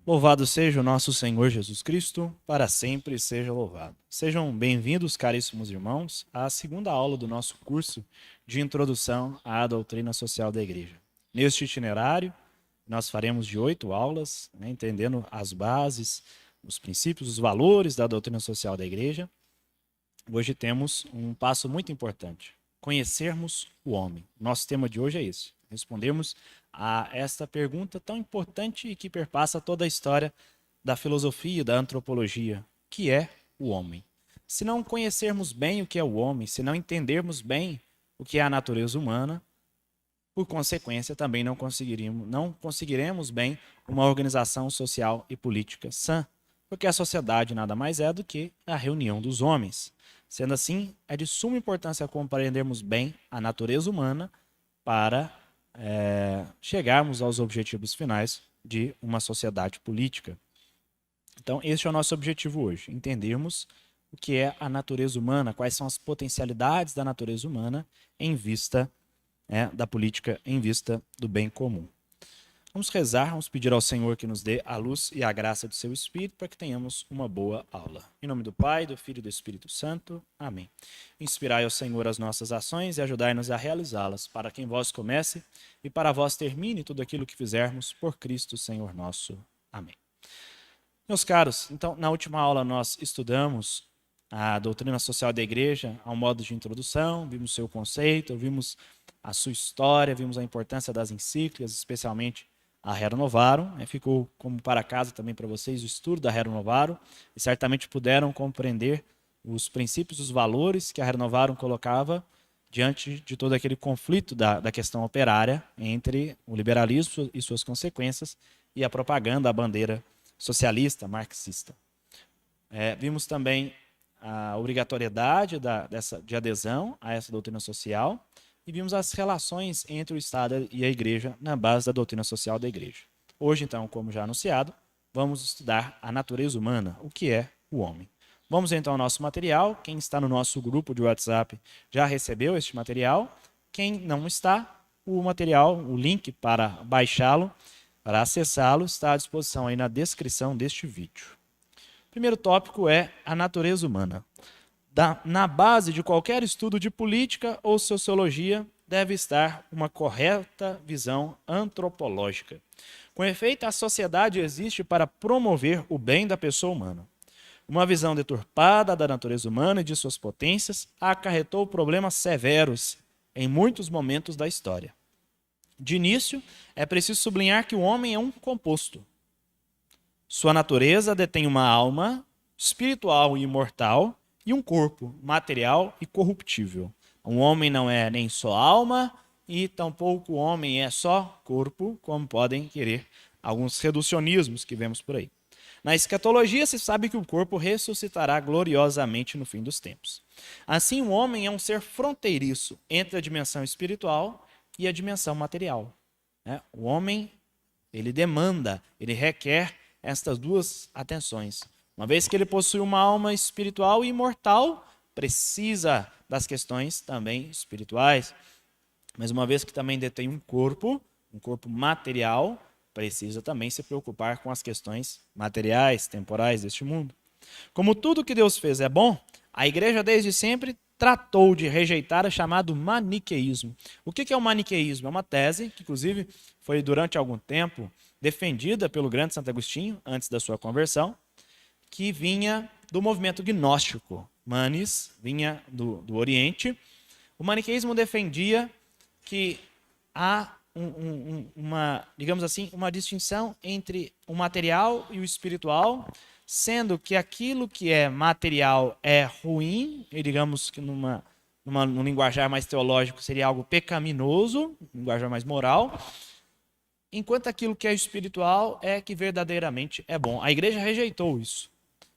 Louvado seja o nosso Senhor Jesus Cristo, para sempre seja louvado. Sejam bem-vindos, caríssimos irmãos, à segunda aula do nosso curso de Introdução à Doutrina Social da Igreja. Neste itinerário, nós faremos de 8 aulas, entendendo as bases, os princípios, os valores da doutrina social da Igreja. Hoje temos um passo muito importante: conhecermos o homem. Nosso tema de hoje é esse: respondermos a esta pergunta tão importante e que perpassa toda a história da filosofia e da antropologia: que é o homem? Se não conhecermos bem o que é o homem, se não entendermos bem o que é a natureza humana, por consequência, também não conseguiremos bem uma organização social e política sã, porque a sociedade nada mais é do que a reunião dos homens. Sendo assim, é de suma importância compreendermos bem a natureza humana para chegarmos aos objetivos finais de uma sociedade política. Então, este é o nosso objetivo hoje: entendermos o que é a natureza humana, quais são as potencialidades da natureza humana em vista da política, em vista do bem comum. Vamos rezar, vamos pedir ao Senhor que nos dê a luz e a graça do seu Espírito para que tenhamos uma boa aula. Em nome do Pai, do Filho e do Espírito Santo. Amém. Inspirai ao Senhor as nossas ações e ajudai-nos a realizá-las, para que em vós comece e para vós termine tudo aquilo que fizermos por Cristo, Senhor nosso. Amém. Meus caros, então, na última aula nós estudamos a doutrina social da Igreja ao modo de introdução, vimos seu conceito, vimos a sua história, vimos a importância das encíclicas, especialmente a Rerum Novarum. Ficou como para casa também para vocês o estudo da Rerum Novarum, e certamente puderam compreender os princípios, os valores que a Rerum Novarum colocava diante de todo aquele conflito da questão operária entre o liberalismo e suas consequências e a propaganda, a bandeira socialista, marxista. Vimos também a obrigatoriedade de adesão a essa doutrina social e vimos as relações entre o Estado e a Igreja na base da doutrina social da Igreja. Hoje, então, como já anunciado, vamos estudar a natureza humana, o que é o homem. Vamos então ao nosso material. Quem está no nosso grupo de WhatsApp já recebeu este material. Quem não está, o material, o link para baixá-lo, para acessá-lo, está à disposição aí na descrição deste vídeo. O primeiro tópico é a natureza humana. Na base de qualquer estudo de política ou sociologia deve estar uma correta visão antropológica. Com efeito, a sociedade existe para promover o bem da pessoa humana. Uma visão deturpada da natureza humana e de suas potências acarretou problemas severos em muitos momentos da história. De início, é preciso sublinhar que o homem é um composto. Sua natureza detém uma alma espiritual e imortal e um corpo material e corruptível. Um homem não é nem só alma e tampouco o homem é só corpo, como podem querer alguns reducionismos que vemos por aí. Na escatologia se sabe que o corpo ressuscitará gloriosamente no fim dos tempos. Assim, o homem é um ser fronteiriço entre a dimensão espiritual e a dimensão material. O homem, ele demanda, ele requer estas duas atenções. Uma vez que ele possui uma alma espiritual e imortal, precisa das questões também espirituais. Mas uma vez que também detém um corpo material, precisa também se preocupar com as questões materiais, temporais deste mundo. Como tudo que Deus fez é bom, a Igreja desde sempre tratou de rejeitar o chamado maniqueísmo. O que é o maniqueísmo? É uma tese que, inclusive, foi durante algum tempo defendida pelo grande Santo Agostinho, antes da sua conversão, que vinha do movimento gnóstico. Manis vinha do Oriente. O maniqueísmo defendia que há digamos assim, uma distinção entre o material e o espiritual, sendo que aquilo que é material é ruim, e digamos que num linguajar mais teológico seria algo pecaminoso, um linguajar mais moral, enquanto aquilo que é espiritual é que verdadeiramente é bom. A Igreja rejeitou isso.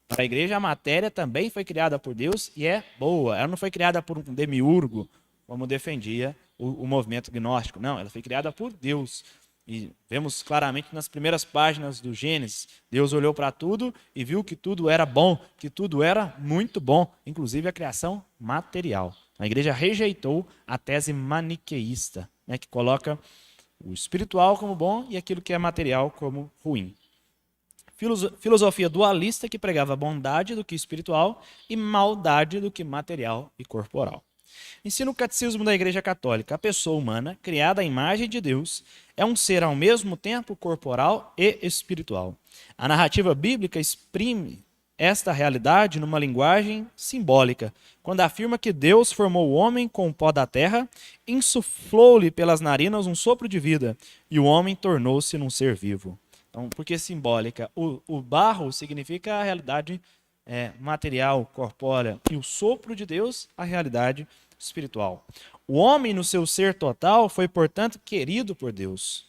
Para a Igreja, a matéria também foi criada por Deus e é boa. Ela não foi criada por um demiurgo, como defendia o movimento gnóstico. Não, ela foi criada por Deus. E vemos claramente nas primeiras páginas do Gênesis, Deus olhou para tudo e viu que tudo era bom, que tudo era muito bom, inclusive a criação material. A Igreja rejeitou a tese maniqueísta, que coloca o espiritual como bom e aquilo que é material como ruim. filosofia dualista que pregava bondade do que espiritual e maldade do que material e corporal. Ensina o catecismo da Igreja Católica. A pessoa humana, criada à imagem de Deus, é um ser ao mesmo tempo corporal e espiritual. A narrativa bíblica exprime esta realidade numa linguagem simbólica, quando afirma que Deus formou o homem com o pó da terra, insuflou-lhe pelas narinas um sopro de vida, e o homem tornou-se num ser vivo. Então, por que simbólica? O barro significa a realidade material, corpórea, e o sopro de Deus, a realidade espiritual. O homem, no seu ser total, foi, portanto, querido por Deus.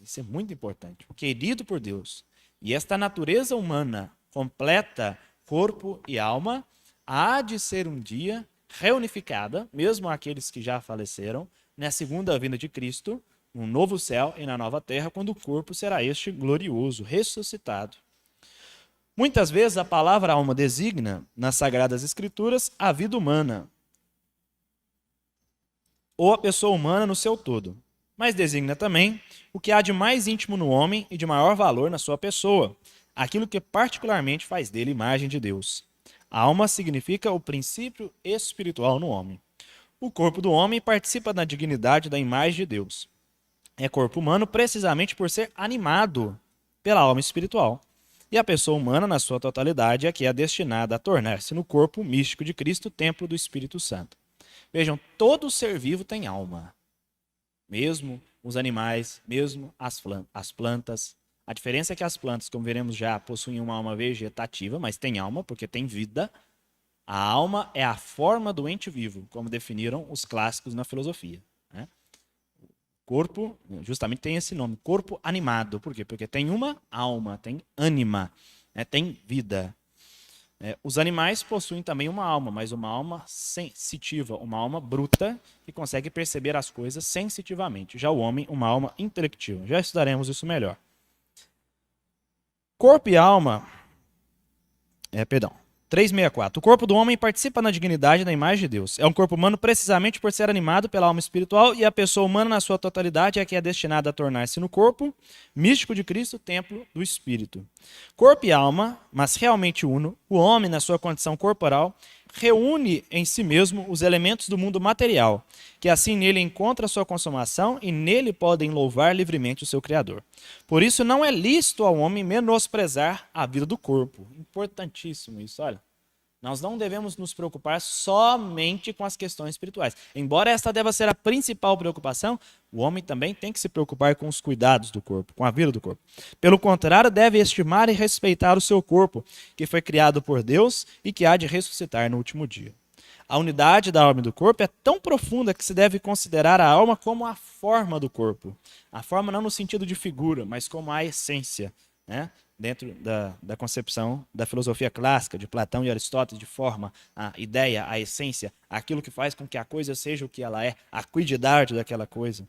Isso é muito importante. Querido por Deus. E esta natureza humana, completa, corpo e alma, há de ser um dia reunificada, mesmo aqueles que já faleceram, na segunda vinda de Cristo, no novo céu e na nova terra, quando o corpo será este glorioso, ressuscitado. Muitas vezes a palavra alma designa, nas Sagradas Escrituras, a vida humana, ou a pessoa humana no seu todo, mas designa também o que há de mais íntimo no homem e de maior valor na sua pessoa, aquilo que particularmente faz dele imagem de Deus. A alma significa o princípio espiritual no homem. O corpo do homem participa da dignidade da imagem de Deus. É corpo humano precisamente por ser animado pela alma espiritual. E a pessoa humana, na sua totalidade, é que é destinada a tornar-se no corpo místico de Cristo, templo do Espírito Santo. Vejam, todo ser vivo tem alma. Mesmo os animais, mesmo as plantas. A diferença é que as plantas, como veremos já, possuem uma alma vegetativa, mas tem alma porque tem vida. A alma é a forma do ente vivo, como definiram os clássicos na filosofia. Né? Corpo, justamente tem esse nome, corpo animado. Por quê? Porque tem uma alma, tem ânima, né? Tem vida. Os animais possuem também uma alma, mas uma alma sensitiva, uma alma bruta, que consegue perceber as coisas sensitivamente. Já o homem, uma alma intelectiva. Já estudaremos isso melhor. Corpo e alma... 364. O corpo do homem participa na dignidade da imagem de Deus. É um corpo humano precisamente por ser animado pela alma espiritual, e a pessoa humana na sua totalidade é que é destinada a tornar-se no corpo místico de Cristo, templo do Espírito. Corpo e alma, mas realmente uno, o homem na sua condição corporal reúne em si mesmo os elementos do mundo material, que assim nele encontra sua consumação e nele podem louvar livremente o seu Criador. Por isso não é lícito ao homem menosprezar a vida do corpo. Importantíssimo isso, olha. Nós não devemos nos preocupar somente com as questões espirituais. Embora esta deva ser a principal preocupação, o homem também tem que se preocupar com os cuidados do corpo, com a vida do corpo. Pelo contrário, deve estimar e respeitar o seu corpo, que foi criado por Deus e que há de ressuscitar no último dia. A unidade da alma e do corpo é tão profunda que se deve considerar a alma como a forma do corpo. A forma não no sentido de figura, mas como a essência, né? Dentro da concepção da filosofia clássica, de Platão e Aristóteles, de forma, a ideia, a essência, aquilo que faz com que a coisa seja o que ela é, a quididade daquela coisa.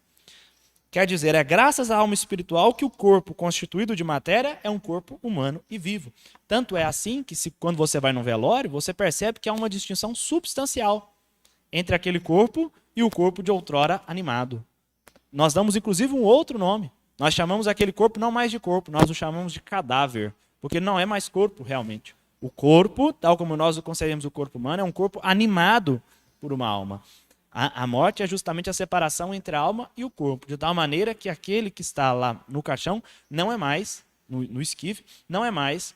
Quer dizer, é graças à alma espiritual que o corpo constituído de matéria é um corpo humano e vivo. Tanto é assim que quando você vai num velório, você percebe que há uma distinção substancial entre aquele corpo e o corpo de outrora animado. Nós damos inclusive um outro nome. Nós chamamos aquele corpo não mais de corpo, nós o chamamos de cadáver, porque não é mais corpo realmente. O corpo, tal como nós o concebemos o corpo humano, é um corpo animado por uma alma. A morte é justamente a separação entre a alma e o corpo, de tal maneira que aquele que está lá no caixão não é mais, no esquife, não é mais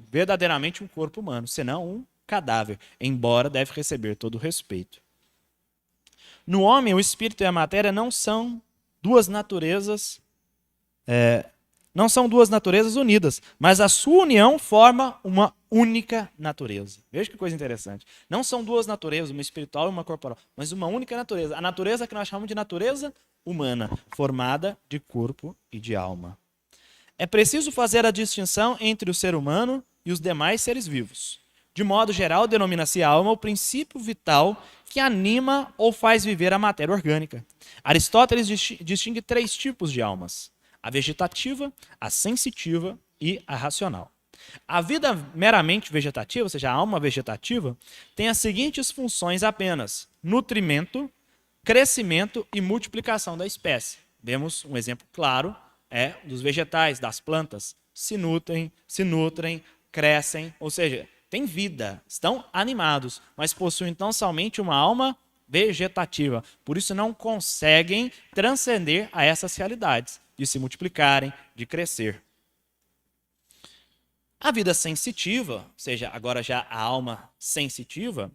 verdadeiramente um corpo humano, senão um cadáver, embora deve receber todo o respeito. No homem, o espírito e a matéria não são duas naturezas unidas, mas a sua união forma uma única natureza. Veja que coisa interessante. Não são duas naturezas, uma espiritual e uma corporal, mas uma única natureza. A natureza que nós chamamos de natureza humana, formada de corpo e de alma. É preciso fazer a distinção entre o ser humano e os demais seres vivos. De modo geral, denomina-se alma o princípio vital que anima ou faz viver a matéria orgânica. Aristóteles distingue 3 tipos de almas: a vegetativa, a sensitiva e a racional. A vida meramente vegetativa, ou seja, a alma vegetativa, tem as seguintes funções apenas: nutrimento, crescimento e multiplicação da espécie. Vemos um exemplo claro dos vegetais, das plantas. se nutrem, crescem, ou seja, têm vida, estão animados, mas possuem tão somente uma alma vegetativa. Por isso não conseguem transcender a essas realidades de se multiplicarem, de crescer. A vida sensitiva, ou seja, agora já a alma sensitiva,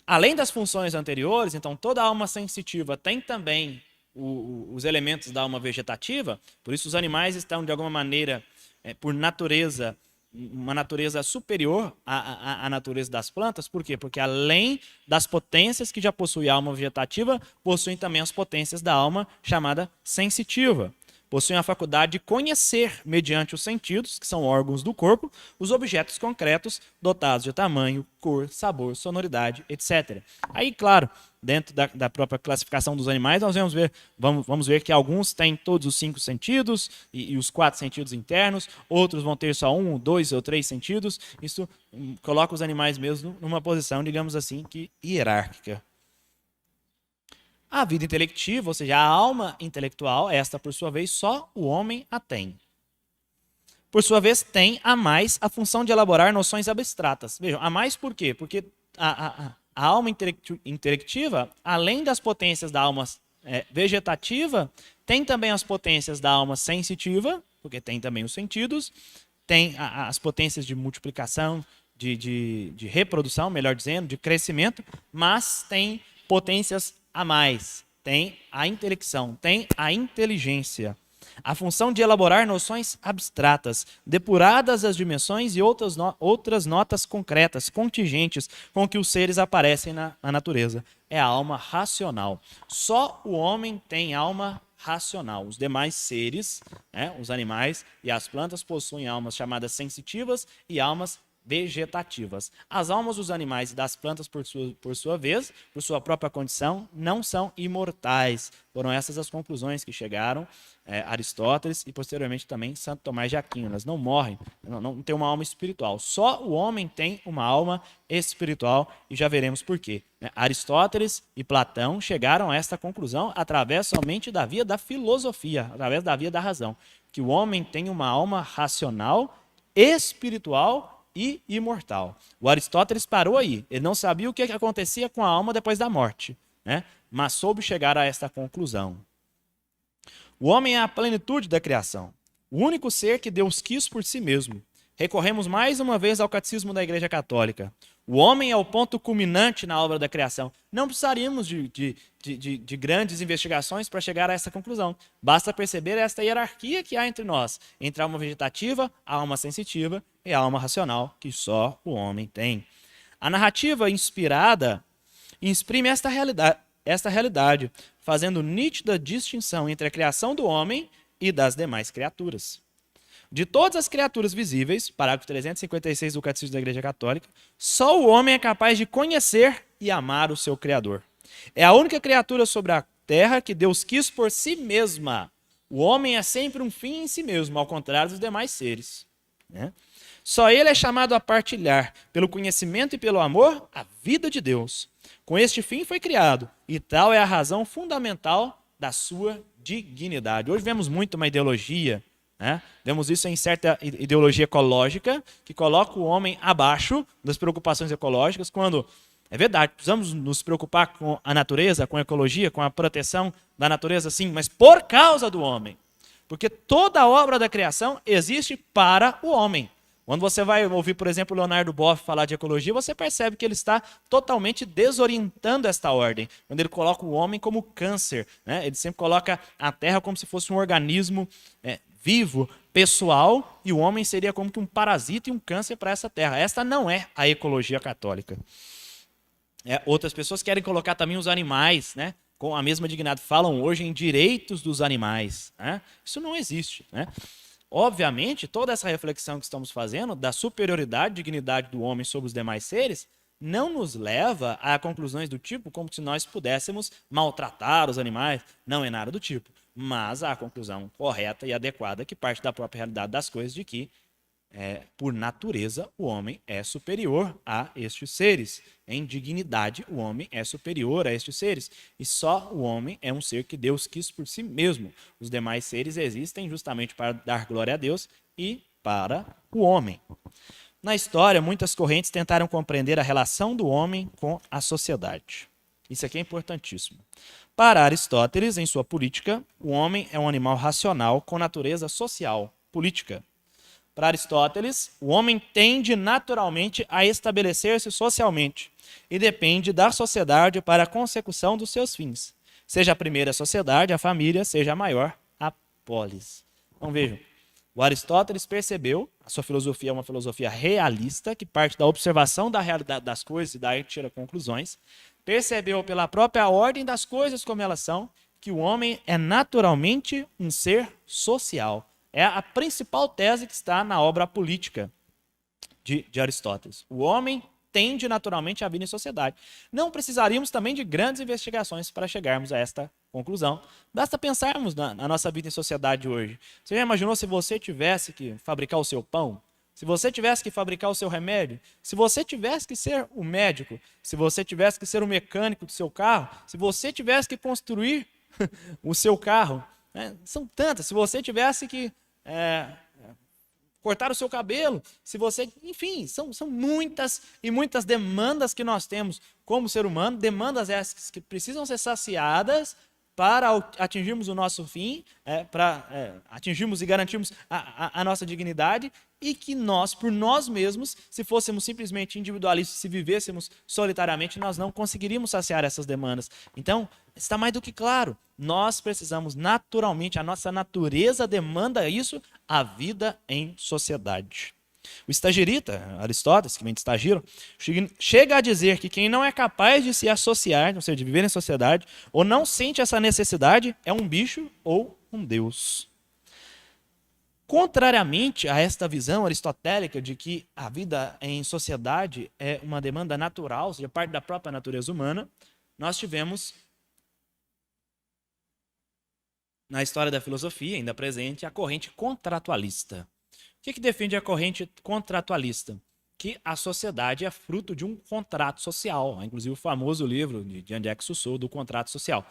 além das funções anteriores, então toda alma sensitiva tem também os elementos da alma vegetativa, por isso os animais estão, de alguma maneira, por natureza, uma natureza superior à natureza das plantas. Por quê? Porque além das potências que já possui a alma vegetativa, possuem também as potências da alma chamada sensitiva. Possuem a faculdade de conhecer, mediante os sentidos, que são órgãos do corpo, os objetos concretos dotados de tamanho, cor, sabor, sonoridade, etc. Aí, claro, dentro da própria classificação dos animais, nós vamos ver que alguns têm todos os 5 sentidos e os 4 sentidos internos, outros vão ter só 1, 2 ou 3 sentidos. Isso coloca os animais mesmo numa posição, digamos assim, que hierárquica. A vida intelectiva, ou seja, a alma intelectual, esta por sua vez, só o homem a tem. Por sua vez, tem a mais a função de elaborar noções abstratas. Vejam, a mais por quê? Porque a alma intelectiva, além das potências da alma vegetativa, tem também as potências da alma sensitiva, porque tem também os sentidos, tem as potências de multiplicação, de reprodução, melhor dizendo, de crescimento, mas tem potências a mais, tem a intelecção, tem a inteligência. A função de elaborar noções abstratas, depuradas as dimensões e outras notas concretas, contingentes, com que os seres aparecem na natureza. É a alma racional. Só o homem tem alma racional. Os demais seres, os animais e as plantas, possuem almas chamadas sensitivas e almas vegetativas. As almas dos animais e das plantas, por sua vez, por sua própria condição, não são imortais. Foram essas as conclusões que chegaram Aristóteles e posteriormente também Santo Tomás de Aquino. Elas não morrem, não têm uma alma espiritual. Só o homem tem uma alma espiritual e já veremos por quê. Aristóteles e Platão chegaram a esta conclusão através somente da via da filosofia, através da via da razão, que o homem tem uma alma racional, espiritual e imortal. O Aristóteles parou aí. Ele não sabia o que acontecia com a alma depois da morte, mas soube chegar a esta conclusão. O homem é a plenitude da criação, o único ser que Deus quis por si mesmo. Recorremos mais uma vez ao catecismo da Igreja Católica. O homem é o ponto culminante na obra da criação. Não precisaríamos de grandes investigações para chegar a essa conclusão. Basta perceber esta hierarquia que há entre nós, entre a alma vegetativa, a alma sensitiva e a alma racional, que só o homem tem. A narrativa inspirada exprime esta realidade, fazendo nítida distinção entre a criação do homem e das demais criaturas. De todas as criaturas visíveis, parágrafo 356 do Catecismo da Igreja Católica, só o homem é capaz de conhecer e amar o seu Criador. É a única criatura sobre a terra que Deus quis por si mesma. O homem é sempre um fim em si mesmo, ao contrário dos demais seres. Só ele é chamado a partilhar, pelo conhecimento e pelo amor, a vida de Deus. Com este fim foi criado, e tal é a razão fundamental da sua dignidade. Hoje vemos muito uma ideologia, vemos isso em certa ideologia ecológica, que coloca o homem abaixo das preocupações ecológicas, quando, é verdade, precisamos nos preocupar com a natureza, com a ecologia, com a proteção da natureza, sim, mas por causa do homem. Porque toda a obra da criação existe para o homem. Quando você vai ouvir, por exemplo, Leonardo Boff falar de ecologia, você percebe que ele está totalmente desorientando esta ordem. Quando ele coloca o homem como câncer, ele sempre coloca a Terra como se fosse um organismo vivo, pessoal, e o homem seria como que um parasita e um câncer para essa Terra. Esta não é a ecologia católica. Outras pessoas querem colocar também os animais, com a mesma dignidade. Falam hoje em direitos dos animais. Isso não existe. Obviamente, toda essa reflexão que estamos fazendo da superioridade e dignidade do homem sobre os demais seres não nos leva a conclusões do tipo como se nós pudéssemos maltratar os animais. Não é nada do tipo. Mas a conclusão correta e adequada que parte da própria realidade das coisas de que, por natureza, o homem é superior a estes seres. Em dignidade, o homem é superior a estes seres. E só o homem é um ser que Deus quis por si mesmo. Os demais seres existem justamente para dar glória a Deus e para o homem. Na história, muitas correntes tentaram compreender a relação do homem com a sociedade. Isso aqui é importantíssimo. Para Aristóteles, em sua Política, o homem é um animal racional com natureza social, política. Para Aristóteles, o homem tende naturalmente a estabelecer-se socialmente e depende da sociedade para a consecução dos seus fins. Seja a primeira a sociedade, a família, seja a maior, a polis. Então vejam, o Aristóteles percebeu, a sua filosofia é uma filosofia realista, que parte da observação da realidade das coisas e daí tira conclusões. Percebeu pela própria ordem das coisas como elas são, que o homem é naturalmente um ser social. É a principal tese que está na obra Política de Aristóteles. O homem tende naturalmente a vir em sociedade. Não precisaríamos também de grandes investigações para chegarmos a esta conclusão. Basta pensarmos na nossa vida em sociedade hoje. Você já imaginou se você tivesse que fabricar o seu pão? Se você tivesse que fabricar o seu remédio? Se você tivesse que ser o médico? Se você tivesse que ser o mecânico do seu carro? Se você tivesse que construir o seu carro? São tantas. Se você tivesse que cortar o seu cabelo, se você... Enfim, são muitas e muitas demandas que nós temos como ser humano, demandas essas que precisam ser saciadas para atingirmos o nosso fim, para atingirmos e garantirmos a nossa dignidade, e que nós, por nós mesmos, se fôssemos simplesmente individualistas, se vivêssemos solitariamente, nós não conseguiríamos saciar essas demandas. Então, está mais do que claro, nós precisamos naturalmente, a nossa natureza demanda isso, a vida em sociedade. O estagirita, Aristóteles, que vem de estagiro, chega a dizer que quem não é capaz de se associar, ou seja, de viver em sociedade, ou não sente essa necessidade, é um bicho ou um deus. Contrariamente a esta visão aristotélica de que a vida em sociedade é uma demanda natural, ou seja, parte da própria natureza humana, nós tivemos, na história da filosofia, ainda presente, a corrente contratualista. O que defende a corrente contratualista? Que a sociedade é fruto de um contrato social, inclusive o famoso livro de Jean-Jacques Rousseau, do contrato social.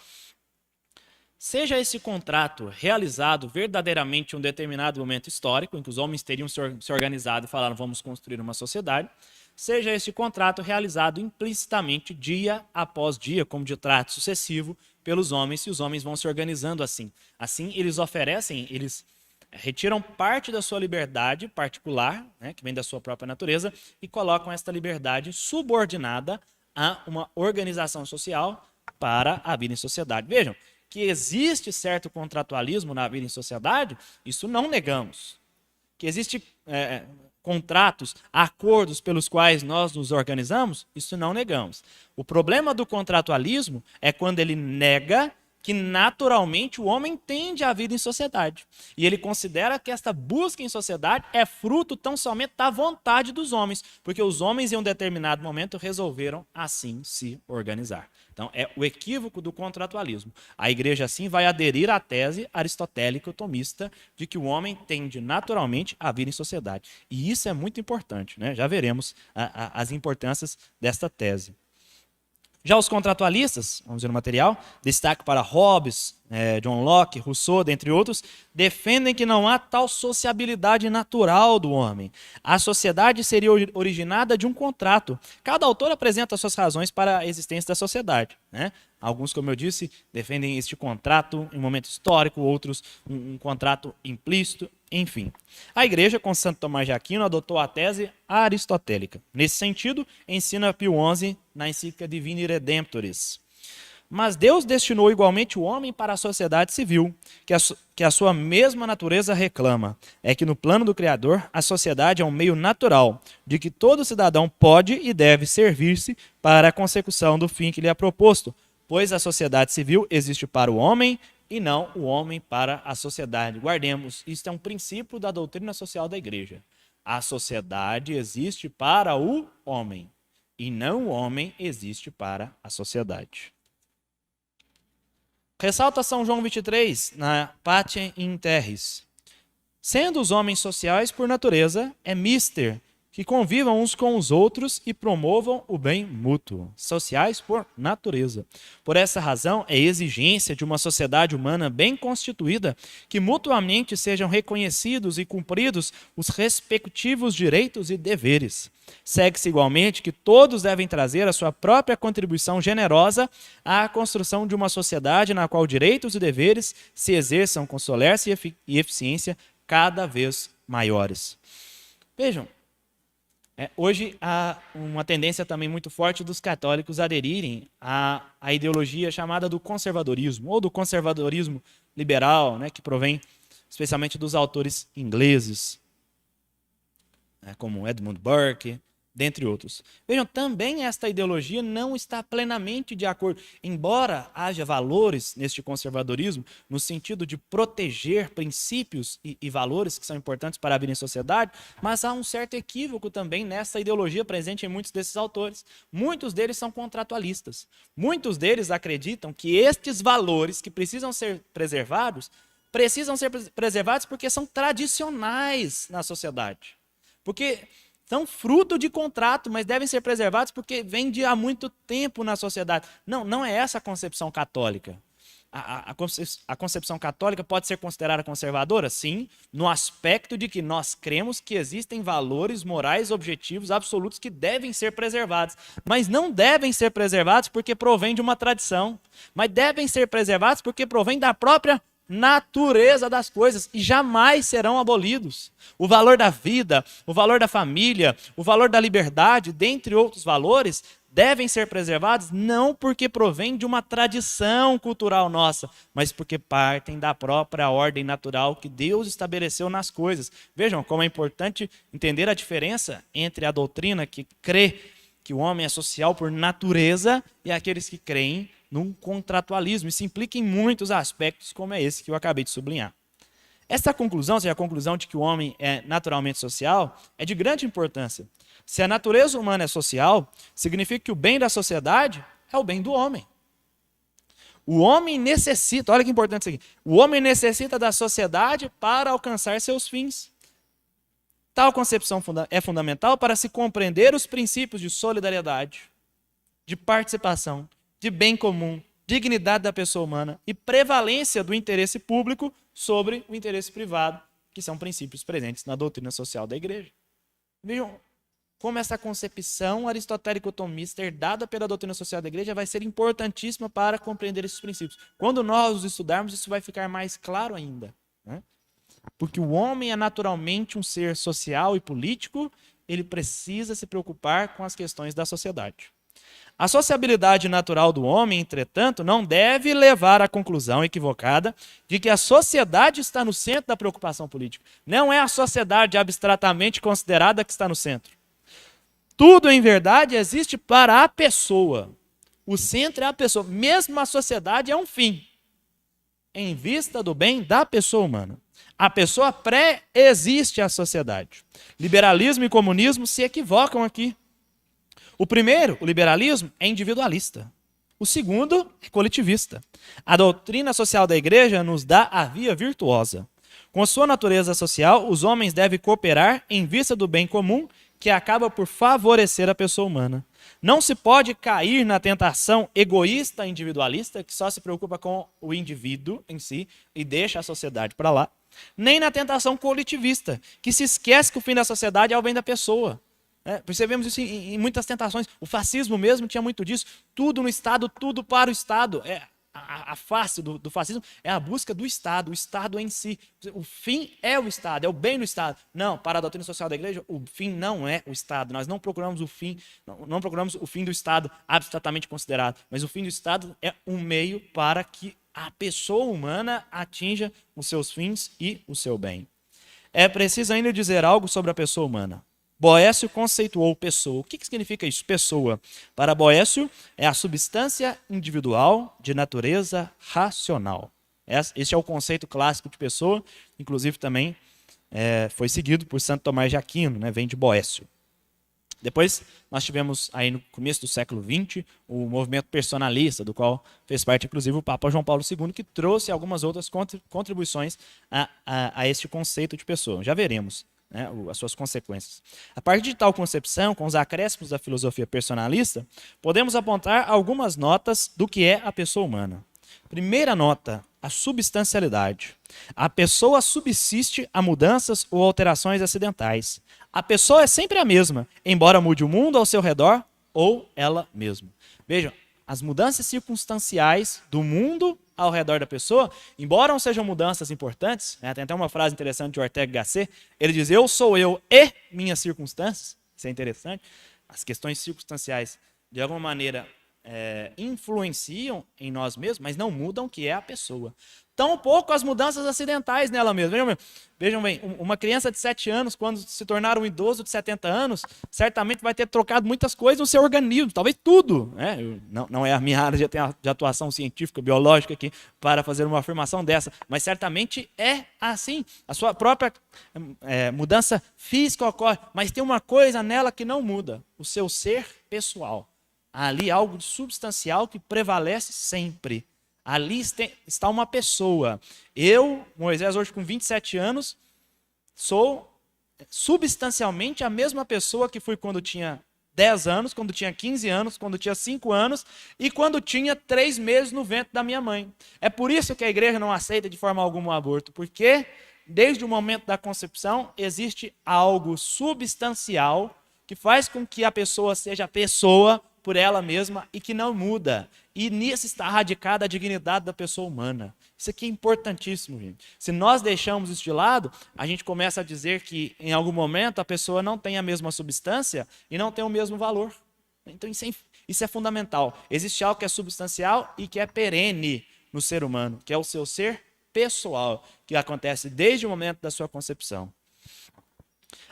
Seja esse contrato realizado verdadeiramente em um determinado momento histórico, em que os homens teriam se organizado e falaram, vamos construir uma sociedade, seja esse contrato realizado implicitamente dia após dia, como de trato sucessivo, pelos homens, e os homens vão se organizando assim. Assim, eles retiram parte da sua liberdade particular, que vem da sua própria natureza, e colocam esta liberdade subordinada a uma organização social para a vida em sociedade. Vejam, que existe certo contratualismo na vida em sociedade, isso não negamos. Que existe contratos, acordos pelos quais nós nos organizamos, isso não negamos. O problema do contratualismo é quando ele nega que naturalmente o homem tende à vida em sociedade. E ele considera que esta busca em sociedade é fruto tão somente da vontade dos homens, porque os homens em um determinado momento resolveram assim se organizar. Então é o equívoco do contratualismo. A igreja assim vai aderir à tese aristotélica tomista de que o homem tende naturalmente à vida em sociedade. E isso é muito importante, né? Já veremos as importâncias desta tese. Já os contratualistas, vamos ver no material, destaque para Hobbes, John Locke, Rousseau, dentre outros, defendem que não há tal sociabilidade natural do homem. A sociedade seria originada de um contrato. Cada autor apresenta suas razões para a existência da sociedade, né? Alguns, como eu disse, defendem este contrato em um momento histórico, outros um contrato implícito, enfim. A igreja, com Santo Tomás de Aquino, adotou a tese aristotélica. Nesse sentido, ensina Pio XI na encíclica Divini Redemptoris. Mas Deus destinou igualmente o homem para a sociedade civil, que a sua mesma natureza reclama. É que no plano do Criador, a sociedade é um meio natural, de que todo cidadão pode e deve servir-se para a consecução do fim que lhe é proposto, pois a sociedade civil existe para o homem e não o homem para a sociedade. Guardemos, isto é um princípio da doutrina social da igreja. A sociedade existe para o homem e não o homem existe para a sociedade. Ressalta São João 23, na Pater in Terris. Sendo os homens sociais por natureza, é mister que convivam uns com os outros e promovam o bem mútuo, sociais por natureza. Por essa razão, é exigência de uma sociedade humana bem constituída que mutuamente sejam reconhecidos e cumpridos os respectivos direitos e deveres. Segue-se igualmente que todos devem trazer a sua própria contribuição generosa à construção de uma sociedade na qual direitos e deveres se exerçam com solércia e eficiência cada vez maiores. Vejam, hoje há uma tendência também muito forte dos católicos aderirem à ideologia chamada do conservadorismo, ou do conservadorismo liberal, né, que provém especialmente dos autores ingleses, como Edmund Burke, dentre outros. Vejam, também esta ideologia não está plenamente de acordo, embora haja valores neste conservadorismo, no sentido de proteger princípios e valores que são importantes para a vida em sociedade, mas há um certo equívoco também nessa ideologia presente em muitos desses autores. Muitos deles são contratualistas. Muitos deles acreditam que estes valores que precisam ser preservados porque são tradicionais na sociedade. Porque são fruto de contrato, mas devem ser preservados porque vêm de há muito tempo na sociedade. Não é essa a concepção católica. A concepção católica pode ser considerada conservadora? Sim, no aspecto de que nós cremos que existem valores morais objetivos absolutos que devem ser preservados. Mas não devem ser preservados porque provém de uma tradição. Mas devem ser preservados porque provém da própria natureza das coisas e jamais serão abolidos. O valor da vida, o valor da família, o valor da liberdade, dentre outros valores, devem ser preservados não porque provém de uma tradição cultural nossa, mas porque partem da própria ordem natural que Deus estabeleceu nas coisas. Vejam como é importante entender a diferença entre a doutrina que crê que o homem é social por natureza e aqueles que creem num contratualismo. Isso implica em muitos aspectos, como é esse que eu acabei de sublinhar. Essa conclusão, ou seja, a conclusão de que o homem é naturalmente social, é de grande importância. Se a natureza humana é social, significa que o bem da sociedade é o bem do homem. O homem necessita, olha que importante isso aqui, o homem necessita da sociedade para alcançar seus fins. Tal concepção é fundamental para se compreender os princípios de solidariedade, de participação, de bem comum, dignidade da pessoa humana e prevalência do interesse público sobre o interesse privado, que são princípios presentes na doutrina social da Igreja. Vejam como essa concepção aristotélico-tomista herdada pela doutrina social da Igreja vai ser importantíssima para compreender esses princípios. Quando nós os estudarmos, isso vai ficar mais claro ainda, né? Porque o homem é naturalmente um ser social e político, ele precisa se preocupar com as questões da sociedade. A sociabilidade natural do homem, entretanto, não deve levar à conclusão equivocada de que a sociedade está no centro da preocupação política. Não é a sociedade abstratamente considerada que está no centro. Tudo, em verdade, existe para a pessoa. O centro é a pessoa. Mesmo a sociedade é um fim, em vista do bem da pessoa humana. A pessoa pré-existe à sociedade. Liberalismo e comunismo se equivocam aqui. O primeiro, o liberalismo, é individualista. O segundo é coletivista. A doutrina social da Igreja nos dá a via virtuosa. Com sua natureza social, os homens devem cooperar em vista do bem comum, que acaba por favorecer a pessoa humana. Não se pode cair na tentação egoísta individualista, que só se preocupa com o indivíduo em si e deixa a sociedade para lá, nem na tentação coletivista, que se esquece que o fim da sociedade é o bem da pessoa. Percebemos isso em muitas tentações. O fascismo mesmo tinha muito disso. Tudo no Estado, tudo para o Estado. A face do fascismo é a busca do Estado, o Estado em si. O fim é o Estado, é o bem do Estado. Não, para a doutrina social da Igreja, o fim não é o Estado. Nós não procuramos o fim, não procuramos o fim do Estado abstratamente considerado, mas o fim do Estado é um meio para que a pessoa humana atinja os seus fins e o seu bem. É preciso ainda dizer algo sobre a pessoa humana. Boécio conceituou pessoa. O que significa isso? Pessoa. Para Boécio, é a substância individual de natureza racional. Esse é o conceito clássico de pessoa, inclusive também foi seguido por Santo Tomás de Aquino, né? Vem de Boécio. Depois nós tivemos aí no começo do século XX o movimento personalista, do qual fez parte inclusive o Papa João Paulo II, que trouxe algumas outras contribuições a este conceito de pessoa. Já veremos. né, as suas consequências. A partir de tal concepção, com os acréscimos da filosofia personalista, podemos apontar algumas notas do que é a pessoa humana. Primeira nota, a substancialidade. A pessoa subsiste a mudanças ou alterações acidentais. A pessoa é sempre a mesma, embora mude o mundo ao seu redor ou ela mesma. Vejam, as mudanças circunstanciais do mundo ao redor da pessoa, embora não sejam mudanças importantes, né, tem até uma frase interessante de Ortega y Gasset, ele diz, eu sou eu e minhas circunstâncias, isso é interessante, as questões circunstanciais, de alguma maneira, influenciam em nós mesmos, mas não mudam o que é a pessoa. Tampouco as mudanças acidentais nela mesma. Vejam bem, uma criança de 7 anos, quando se tornar um idoso de 70 anos, certamente vai ter trocado muitas coisas no seu organismo, talvez tudo. Né? Não é a minha área de atuação científica, biológica aqui, para fazer uma afirmação dessa, mas certamente é assim. A sua própria mudança física ocorre, mas tem uma coisa nela que não muda, o seu ser pessoal. Há ali algo substancial que prevalece sempre. Ali está uma pessoa. Eu, Moisés, hoje com 27 anos, sou substancialmente a mesma pessoa que fui quando tinha 10 anos, quando tinha 15 anos, quando tinha 5 anos e quando tinha 3 meses no ventre da minha mãe. É por isso que a igreja não aceita de forma alguma o aborto, porque desde o momento da concepção existe algo substancial que faz com que a pessoa seja pessoa por ela mesma e que não muda. E nisso está radicada a dignidade da pessoa humana. Isso aqui é importantíssimo, gente. Se nós deixamos isso de lado, a gente começa a dizer que em algum momento a pessoa não tem a mesma substância e não tem o mesmo valor. Então isso é fundamental. Existe algo que é substancial e que é perene no ser humano, que é o seu ser pessoal, que acontece desde o momento da sua concepção.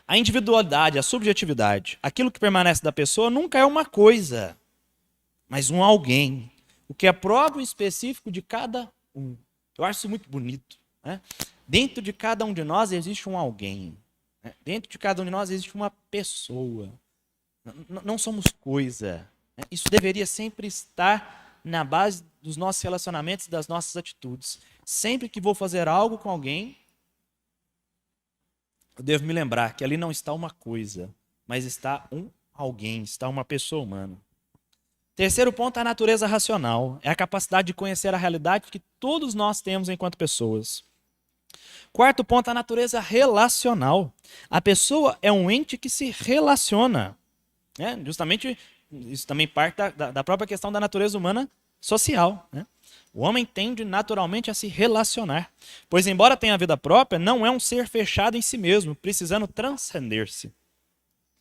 A individualidade, a subjetividade, aquilo que permanece da pessoa nunca é uma coisa, mas um alguém, o que é próprio e específico de cada um. Eu acho isso muito bonito. Né? Dentro de cada um de nós existe um alguém. Né? Dentro de cada um de nós existe uma pessoa. Não somos coisa. Né? Isso deveria sempre estar na base dos nossos relacionamentos e das nossas atitudes. Sempre que vou fazer algo com alguém, eu devo me lembrar que ali não está uma coisa, mas está um alguém, está uma pessoa humana. Terceiro ponto, a natureza racional. É a capacidade de conhecer a realidade que todos nós temos enquanto pessoas. Quarto ponto, a natureza relacional. A pessoa é um ente que se relaciona. Justamente, isso também parte da própria questão da natureza humana social. Né? O homem tende naturalmente a se relacionar, pois embora tenha vida própria, não é um ser fechado em si mesmo, precisando transcender-se.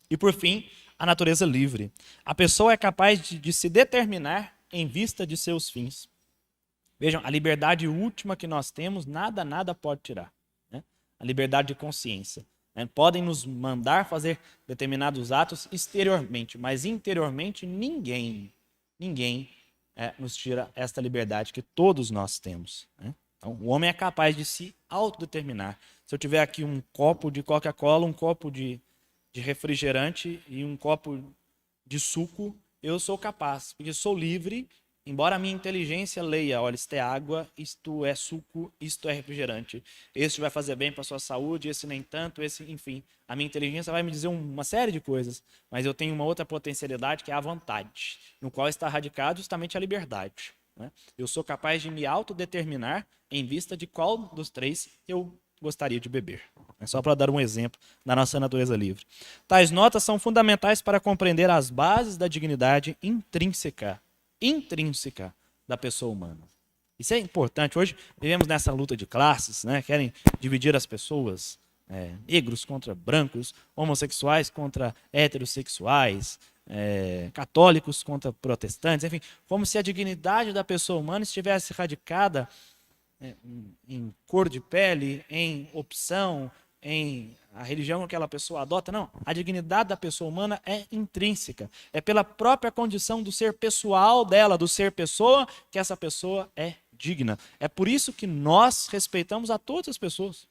E por fim, a natureza livre. A pessoa é capaz de se determinar em vista de seus fins. Vejam, a liberdade última que nós temos, nada pode tirar. Né? A liberdade de consciência. Né? Podem nos mandar fazer determinados atos exteriormente, mas interiormente ninguém nos tira esta liberdade que todos nós temos. Né? Então, o homem é capaz de se autodeterminar. Se eu tiver aqui um copo de Coca-Cola, um copo de refrigerante e um copo de suco, eu sou capaz, porque sou livre, embora a minha inteligência leia, olha, isto é água, isto é suco, isto é refrigerante. Este vai fazer bem para a sua saúde, esse nem tanto, esse, enfim. A minha inteligência vai me dizer uma série de coisas, mas eu tenho uma outra potencialidade que é a vontade, no qual está radicado justamente a liberdade. Né? Eu sou capaz de me autodeterminar em vista de qual dos três eu gostaria de beber. É só para dar um exemplo da nossa natureza livre. Tais notas são fundamentais para compreender as bases da dignidade intrínseca da pessoa humana. Isso é importante. Hoje vivemos nessa luta de classes, né? Querem dividir as pessoas, negros contra brancos, homossexuais contra heterossexuais, católicos contra protestantes, enfim, como se a dignidade da pessoa humana estivesse radicada em cor de pele, em opção, em a religião que aquela pessoa adota. Não, a dignidade da pessoa humana é intrínseca. É pela própria condição do ser pessoal dela, do ser pessoa, que essa pessoa é digna. É por isso que nós respeitamos a todas as pessoas.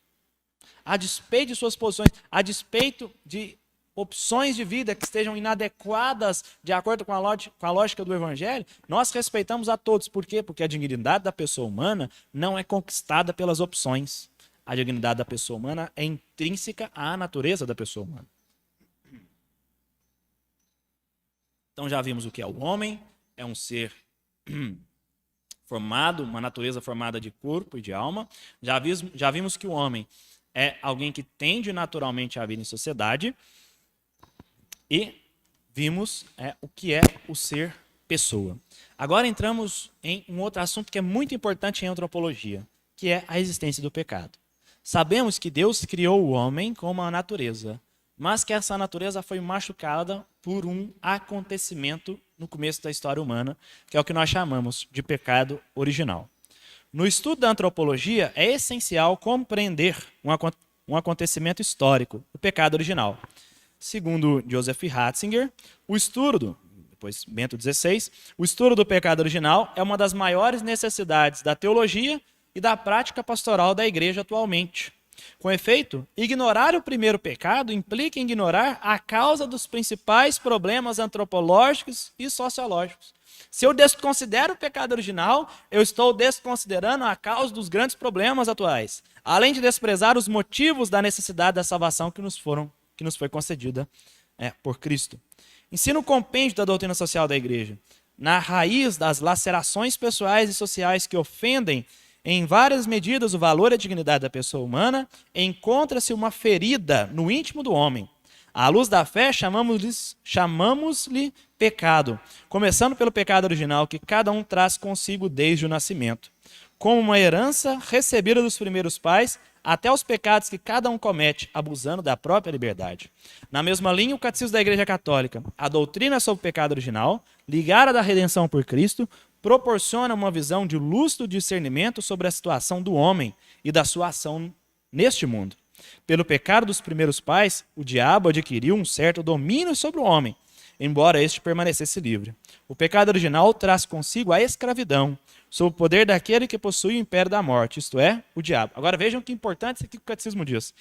A despeito de suas posições, a despeito de opções de vida que estejam inadequadas de acordo com a lógica do Evangelho, nós respeitamos a todos. Por quê? Porque a dignidade da pessoa humana não é conquistada pelas opções. A dignidade da pessoa humana é intrínseca à natureza da pessoa humana. Então já vimos o que é o homem, é um ser formado, uma natureza formada de corpo e de alma. Já vimos que o homem é alguém que tende naturalmente a vir em sociedade. E vimos o que é o ser pessoa. Agora entramos em um outro assunto que é muito importante em antropologia, que é a existência do pecado. Sabemos que Deus criou o homem com uma natureza, mas que essa natureza foi machucada por um acontecimento no começo da história humana, que é o que nós chamamos de pecado original. No estudo da antropologia, é essencial compreender um acontecimento histórico, o pecado original. Segundo Joseph Ratzinger, o estudo, depois Bento XVI, o estudo do pecado original é uma das maiores necessidades da teologia e da prática pastoral da igreja atualmente. Com efeito, ignorar o primeiro pecado implica em ignorar a causa dos principais problemas antropológicos e sociológicos. Se eu desconsidero o pecado original, eu estou desconsiderando a causa dos grandes problemas atuais, além de desprezar os motivos da necessidade da salvação que nos foi concedida por Cristo. Ensino o compêndio da doutrina social da igreja. Na raiz das lacerações pessoais e sociais que ofendem em várias medidas o valor e a dignidade da pessoa humana, encontra-se uma ferida no íntimo do homem. À luz da fé, chamamos-lhe pecado, começando pelo pecado original que cada um traz consigo desde o nascimento, como uma herança recebida dos primeiros pais, até os pecados que cada um comete, abusando da própria liberdade. Na mesma linha, o Catecismo da Igreja Católica, a doutrina sobre o pecado original, ligada da redenção por Cristo, proporciona uma visão de lúcido discernimento sobre a situação do homem e da sua ação neste mundo. Pelo pecado dos primeiros pais, o diabo adquiriu um certo domínio sobre o homem, embora este permanecesse livre. O pecado original traz consigo a escravidão, sob o poder daquele que possui o império da morte, isto é, o diabo. Agora vejam que importante isso aqui que o Catecismo diz.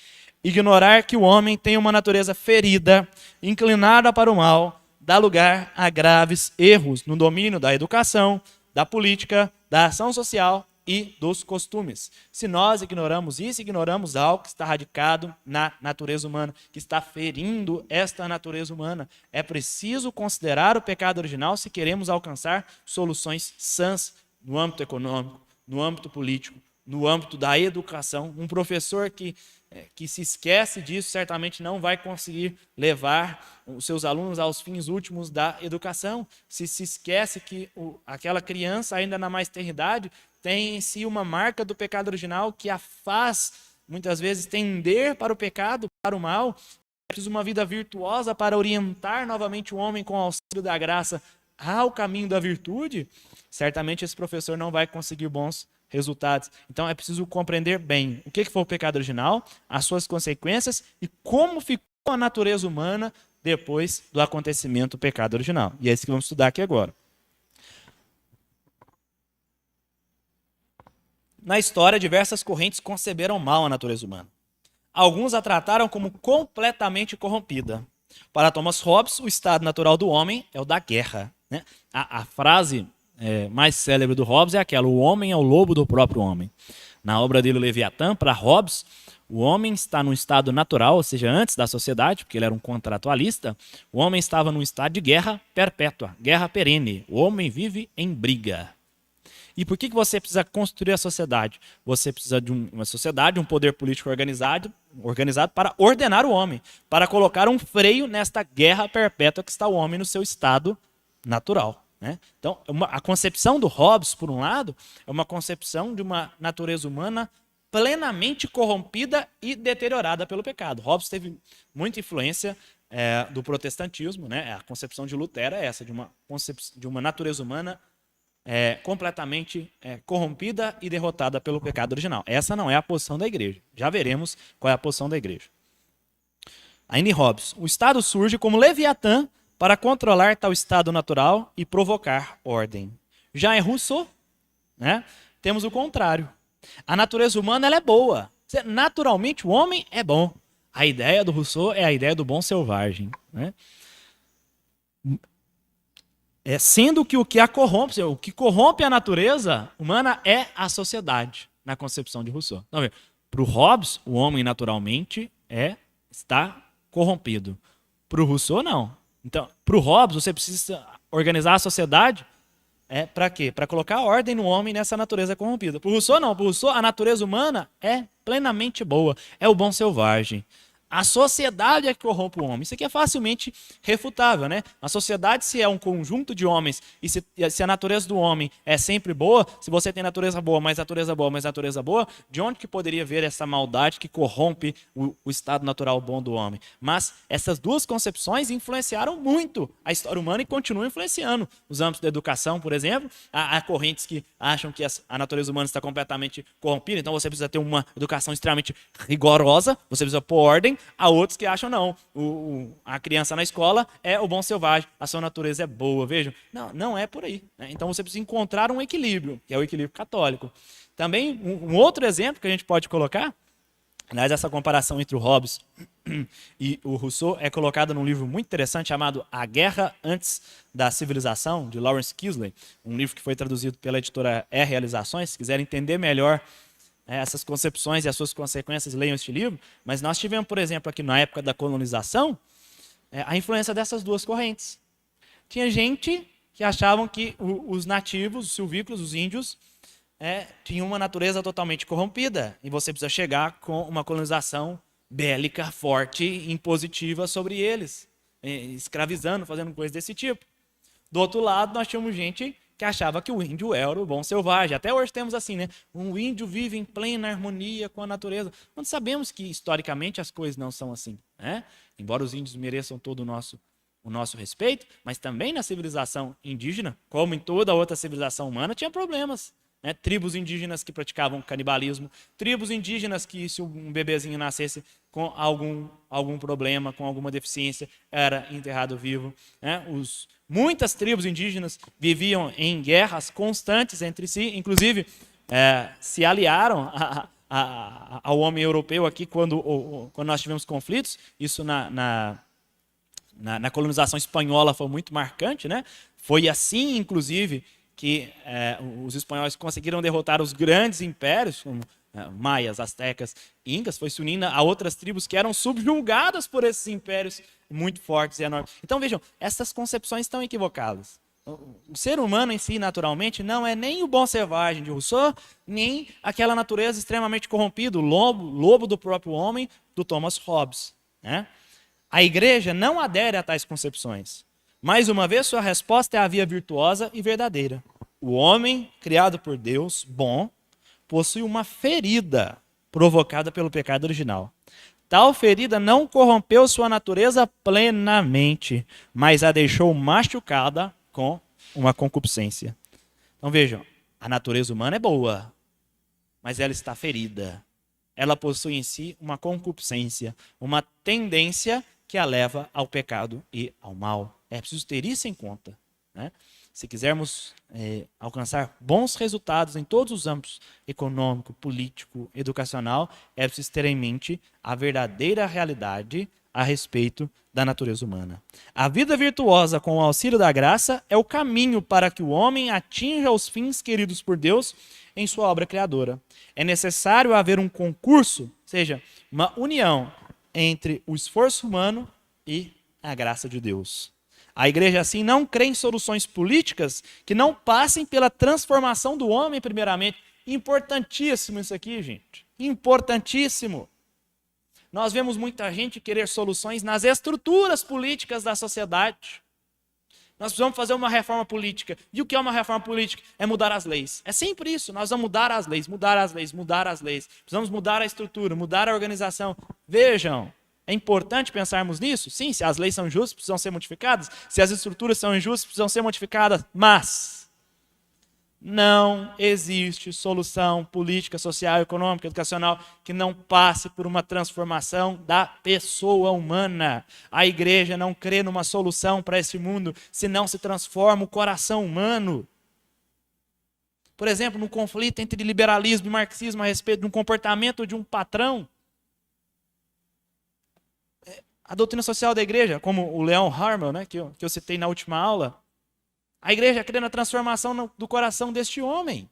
Ignorar que o homem tem uma natureza ferida, inclinada para o mal, dá lugar a graves erros no domínio da educação, da política, da ação social e dos costumes. Se nós ignoramos isso, ignoramos algo que está radicado na natureza humana, que está ferindo esta natureza humana. É preciso considerar o pecado original se queremos alcançar soluções sãs no âmbito econômico, no âmbito político, no âmbito da educação. Um professor que se esquece disso certamente não vai conseguir levar os seus alunos aos fins últimos da educação. Se esquece que aquela criança, ainda na mais tenra idade, tem em si uma marca do pecado original que a faz, muitas vezes, tender para o pecado, para o mal. É preciso uma vida virtuosa para orientar novamente o homem com o auxílio da graça ao caminho da virtude. Certamente esse professor não vai conseguir bons resultados. Então é preciso compreender bem o que foi o pecado original, as suas consequências e como ficou a natureza humana depois do acontecimento do pecado original. E é isso que vamos estudar aqui agora. Na história, diversas correntes conceberam mal a natureza humana. Alguns a trataram como completamente corrompida. Para Thomas Hobbes, o estado natural do homem é o da guerra, né? A frase mais célebre do Hobbes é aquela: o homem é o lobo do próprio homem. Na obra dele, o Leviatã, para Hobbes, o homem está num estado natural, ou seja, antes da sociedade, porque ele era um contratualista, o homem estava num estado de guerra perpétua, guerra perene. O homem vive em briga. E por que você precisa construir a sociedade? Você precisa de uma sociedade, um poder político organizado para ordenar o homem, para colocar um freio nesta guerra perpétua que está o homem no seu estado natural. Então, a concepção do Hobbes, por um lado, é uma concepção de uma natureza humana plenamente corrompida e deteriorada pelo pecado. Hobbes teve muita influência do protestantismo, A concepção de Lutero é essa, de uma natureza humana completamente corrompida e derrotada pelo pecado original. Essa não é a posição da igreja. Já veremos qual é a posição da igreja. Ainda em Hobbes, o Estado surge como Leviatã para controlar tal estado natural e provocar ordem. Já em Rousseau, temos o contrário. A natureza humana ela é boa. Naturalmente, o homem é bom. A ideia do Rousseau é a ideia do bom selvagem. Sendo que o que corrompe a natureza humana é a sociedade, na concepção de Rousseau. Então, Para o Hobbes, o homem naturalmente está corrompido. Para o Rousseau, não. Então, para o Hobbes, você precisa organizar a sociedade para quê? Para colocar ordem no homem nessa natureza corrompida. Para o Rousseau, não. Para o Rousseau, a natureza humana é plenamente boa. É o bom selvagem. A sociedade é que corrompe o homem. Isso aqui é facilmente refutável, né? A sociedade, se é um conjunto de homens e se a natureza do homem é sempre boa, se você tem natureza boa, mais natureza boa, mais natureza boa, de onde que poderia vir essa maldade que corrompe o estado natural bom do homem? Mas essas duas concepções influenciaram muito a história humana e continuam influenciando. Os âmbitos da educação, por exemplo, há correntes que acham que a natureza humana está completamente corrompida, então você precisa ter uma educação extremamente rigorosa, você precisa pôr ordem. Há outros que acham não, a criança na escola é o bom selvagem, a sua natureza é boa, vejam. Não é por aí, né? Então você precisa encontrar um equilíbrio, que é o equilíbrio católico. Também um outro exemplo que a gente pode colocar, aliás, essa comparação entre o Hobbes e o Rousseau é colocada num livro muito interessante chamado A Guerra Antes da Civilização, de Lawrence Kisley, um livro que foi traduzido pela editora Realizações. Se quiserem entender melhor essas concepções e as suas consequências, leiam este livro. Mas nós tivemos, por exemplo, aqui na época da colonização, a influência dessas duas correntes. Tinha gente que achavam que os nativos, os silvícolas, os índios, tinham uma natureza totalmente corrompida. E você precisa chegar com uma colonização bélica, forte, impositiva sobre eles, escravizando, fazendo coisas desse tipo. Do outro lado, nós tínhamos gente que achava que o índio era o bom selvagem. Até hoje temos assim, né? Um índio vive em plena harmonia com a natureza. Quando sabemos que, historicamente, as coisas não são assim, né? Embora os índios mereçam todo o nosso respeito, mas também na civilização indígena, como em toda outra civilização humana, tinha problemas. Né? Tribos indígenas que praticavam canibalismo, tribos indígenas que, se um bebezinho nascesse com algum problema, com alguma deficiência, era enterrado vivo. Né? Muitas tribos indígenas viviam em guerras constantes entre si, inclusive se aliaram ao homem europeu aqui quando nós tivemos conflitos. Isso na colonização espanhola foi muito marcante, né? Foi assim, inclusive, que os espanhóis conseguiram derrotar os grandes impérios, como maias, astecas, incas, foi se unindo a outras tribos que eram subjugadas por esses impérios muito fortes e enormes. Então, vejam, essas concepções estão equivocadas. O ser humano em si, naturalmente, não é nem o bom selvagem de Rousseau, nem aquela natureza extremamente corrompida, o lobo do próprio homem, do Thomas Hobbes. Né? A igreja não adere a tais concepções. Mais uma vez, sua resposta é a via virtuosa e verdadeira. O homem, criado por Deus, bom, possui uma ferida provocada pelo pecado original. Tal ferida não corrompeu sua natureza plenamente, mas a deixou machucada com uma concupiscência. Então vejam, a natureza humana é boa, mas ela está ferida. Ela possui em si uma concupiscência, uma tendência que a leva ao pecado e ao mal. É preciso ter isso em conta. Né? Se quisermos alcançar bons resultados em todos os âmbitos, econômico, político, educacional, é preciso ter em mente a verdadeira realidade a respeito da natureza humana. A vida virtuosa com o auxílio da graça é o caminho para que o homem atinja os fins queridos por Deus em sua obra criadora. É necessário haver um concurso, ou seja, uma união entre o esforço humano e a graça de Deus. A igreja, assim, não crê em soluções políticas que não passem pela transformação do homem, primeiramente. Importantíssimo isso aqui, gente. Importantíssimo. Nós vemos muita gente querer soluções nas estruturas políticas da sociedade. Nós precisamos fazer uma reforma política. E o que é uma reforma política? É mudar as leis. É sempre isso. Nós vamos mudar as leis, mudar as leis, mudar as leis. Precisamos mudar a estrutura, mudar a organização. Vejam, é importante pensarmos nisso? Sim, se as leis são injustas, precisam ser modificadas. Se as estruturas são injustas, precisam ser modificadas. Mas não existe solução política, social, econômica, educacional que não passe por uma transformação da pessoa humana. A igreja não crê numa solução para esse mundo se não se transforma o coração humano. Por exemplo, no conflito entre liberalismo e marxismo a respeito de um comportamento de um patrão, a doutrina social da igreja, como o Leon Harmel, né, que eu citei na última aula, a igreja crê na transformação do coração deste homem.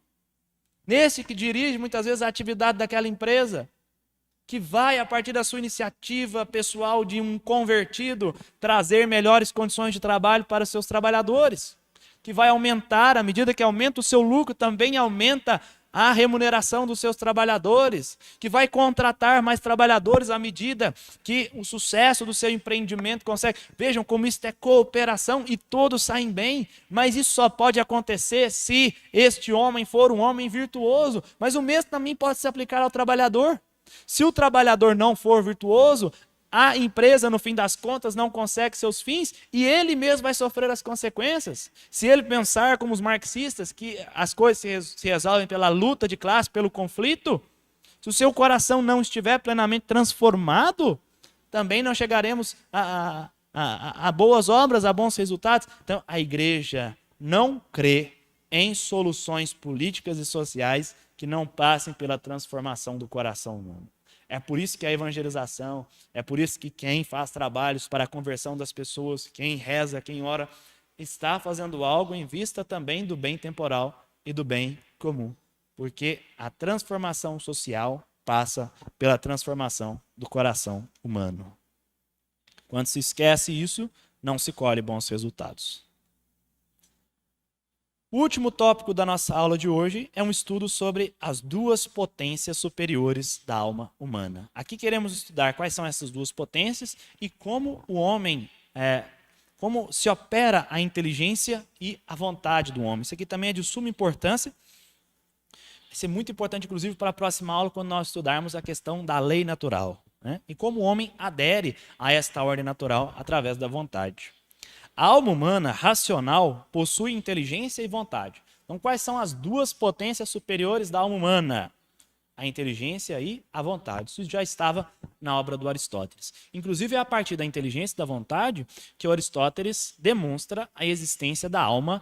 Nesse que dirige muitas vezes a atividade daquela empresa. que vai, a partir da sua iniciativa pessoal de um convertido, trazer melhores condições de trabalho para os seus trabalhadores, que vai aumentar, à medida que aumenta o seu lucro, também aumenta a remuneração dos seus trabalhadores, que vai contratar mais trabalhadores à medida que o sucesso do seu empreendimento consegue. Vejam como isso é cooperação e todos saem bem, mas isso só pode acontecer se este homem for um homem virtuoso. Mas o mesmo também pode se aplicar ao trabalhador. Se o trabalhador não for virtuoso, a empresa, no fim das contas, não consegue seus fins e ele mesmo vai sofrer as consequências. Se ele pensar como os marxistas, que as coisas se resolvem pela luta de classe, pelo conflito, se o seu coração não estiver plenamente transformado, também não chegaremos a boas obras, a bons resultados. Então, a igreja não crê em soluções políticas e sociais que não passem pela transformação do coração humano. É por isso que a evangelização, é por isso que quem faz trabalhos para a conversão das pessoas, quem reza, quem ora, está fazendo algo em vista também do bem temporal e do bem comum. Porque a transformação social passa pela transformação do coração humano. Quando se esquece isso, não se colhe bons resultados. O último tópico da nossa aula de hoje é um estudo sobre as duas potências superiores da alma humana. Aqui queremos estudar quais são essas duas potências e como o homem, como se opera a inteligência e a vontade do homem. Isso aqui também é de suma importância. Vai ser muito importante, inclusive, para a próxima aula, quando nós estudarmos a questão da lei natural, né? E como o homem adere a esta ordem natural através da vontade. A alma humana racional possui inteligência e vontade. Então, quais são as duas potências superiores da alma humana? A inteligência e a vontade. Isso já estava na obra do Aristóteles. Inclusive, é a partir da inteligência e da vontade que o Aristóteles demonstra a existência da alma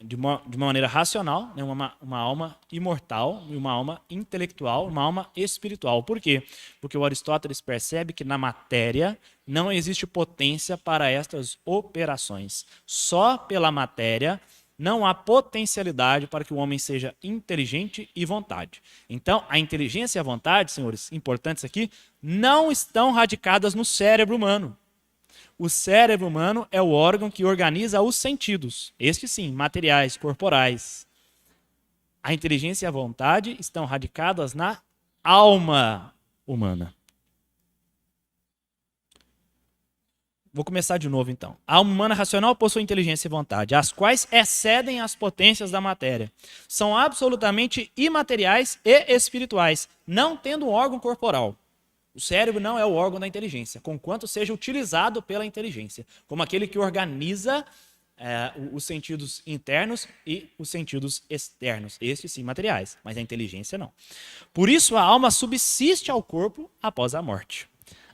de uma maneira racional, né? uma alma imortal, uma alma intelectual, uma alma espiritual. Por quê? Porque o Aristóteles percebe que na matéria não existe potência para estas operações. Só pela matéria não há potencialidade para que o homem seja inteligente e vontade. Então, a inteligência e a vontade, senhores, importantes aqui, não estão radicadas no cérebro humano. O cérebro humano é o órgão que organiza os sentidos, estes sim, materiais, corporais. A inteligência e a vontade estão radicadas na alma humana. Vou começar de novo, então. A alma humana racional possui inteligência e vontade, as quais excedem as potências da matéria. São absolutamente imateriais e espirituais, não tendo um órgão corporal. O cérebro não é o órgão da inteligência, conquanto seja utilizado pela inteligência, como aquele que organiza os sentidos internos e os sentidos externos. Estes sim, materiais, mas a inteligência não. Por isso, a alma subsiste ao corpo após a morte.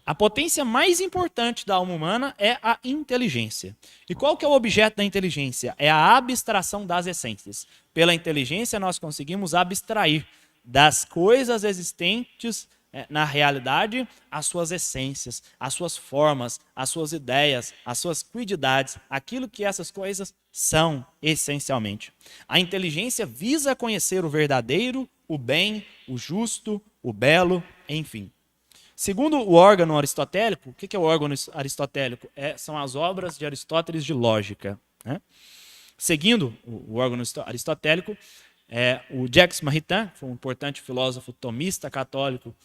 A potência mais importante da alma humana é a inteligência. E qual que é o objeto da inteligência? É a abstração das essências. Pela inteligência, nós conseguimos abstrair das coisas existentes na realidade as suas essências, as suas formas, as suas ideias, as suas quididades, aquilo que essas coisas são essencialmente. A inteligência visa conhecer o verdadeiro, o bem, o justo, o belo, enfim. Segundo o órgão aristotélico, o que é o órgão aristotélico? São as obras de Aristóteles de lógica, né? Seguindo o órgão aristotélico, o Jacques Maritain, que foi um importante filósofo tomista católico,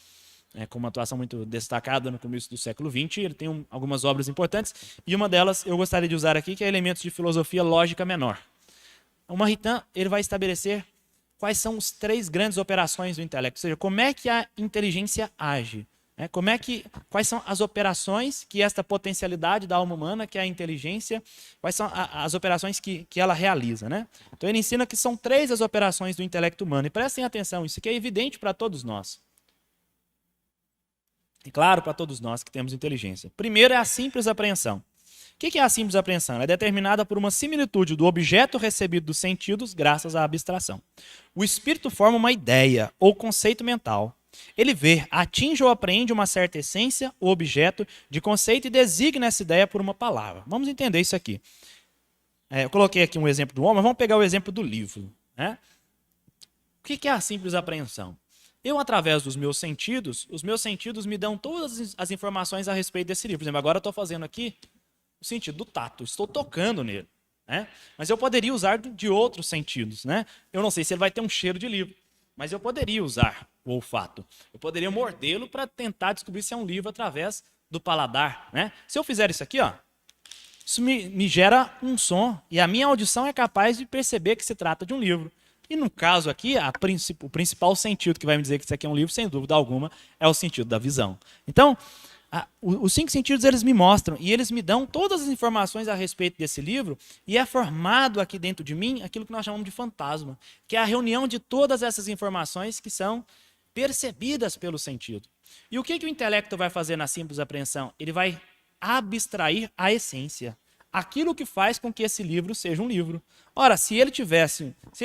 com uma atuação muito destacada no começo do século XX, ele tem algumas obras importantes, e uma delas eu gostaria de usar aqui, que é Elementos de Filosofia Lógica Menor. O Maritain, ele vai estabelecer quais são as 3 grandes operações do intelecto, ou seja, como é que a inteligência age. Quais são as operações que esta potencialidade da alma humana, que é a inteligência, quais são as operações que ela realiza, né? Então ele ensina que são 3 as operações do intelecto humano. E prestem atenção, isso aqui é evidente para todos nós. E claro, para todos nós que temos inteligência. Primeiro é a simples apreensão. O que é a simples apreensão? Ela é determinada por uma similitude do objeto recebido dos sentidos graças à abstração. O espírito forma uma ideia ou conceito mental. Ele vê, atinge ou apreende uma certa essência ou objeto de conceito e designa essa ideia por uma palavra. Vamos entender isso aqui. Eu coloquei aqui um exemplo do homem, mas vamos pegar o exemplo do livro, né? O que é a simples apreensão? Eu, através dos meus sentidos, os meus sentidos me dão todas as informações a respeito desse livro. Por exemplo, agora eu estou fazendo aqui o sentido do tato, estou tocando nele. Né? Mas eu poderia usar de outros sentidos. Né? Eu não sei se ele vai ter um cheiro de livro, mas eu poderia usar o olfato. Eu poderia mordê-lo para tentar descobrir se é um livro através do paladar. Né? Se eu fizer isso aqui, ó, isso me gera um som e a minha audição é capaz de perceber que se trata de um livro. E no caso aqui, o principal sentido que vai me dizer que isso aqui é um livro, sem dúvida alguma, é o sentido da visão. Então, os 5 sentidos eles me mostram e eles me dão todas as informações a respeito desse livro e é formado aqui dentro de mim aquilo que nós chamamos de fantasma, que é a reunião de todas essas informações que são percebidas pelo sentido. E o que o intelecto vai fazer na simples apreensão? Ele vai abstrair a essência. Aquilo que faz com que esse livro seja um livro. Ora, se ele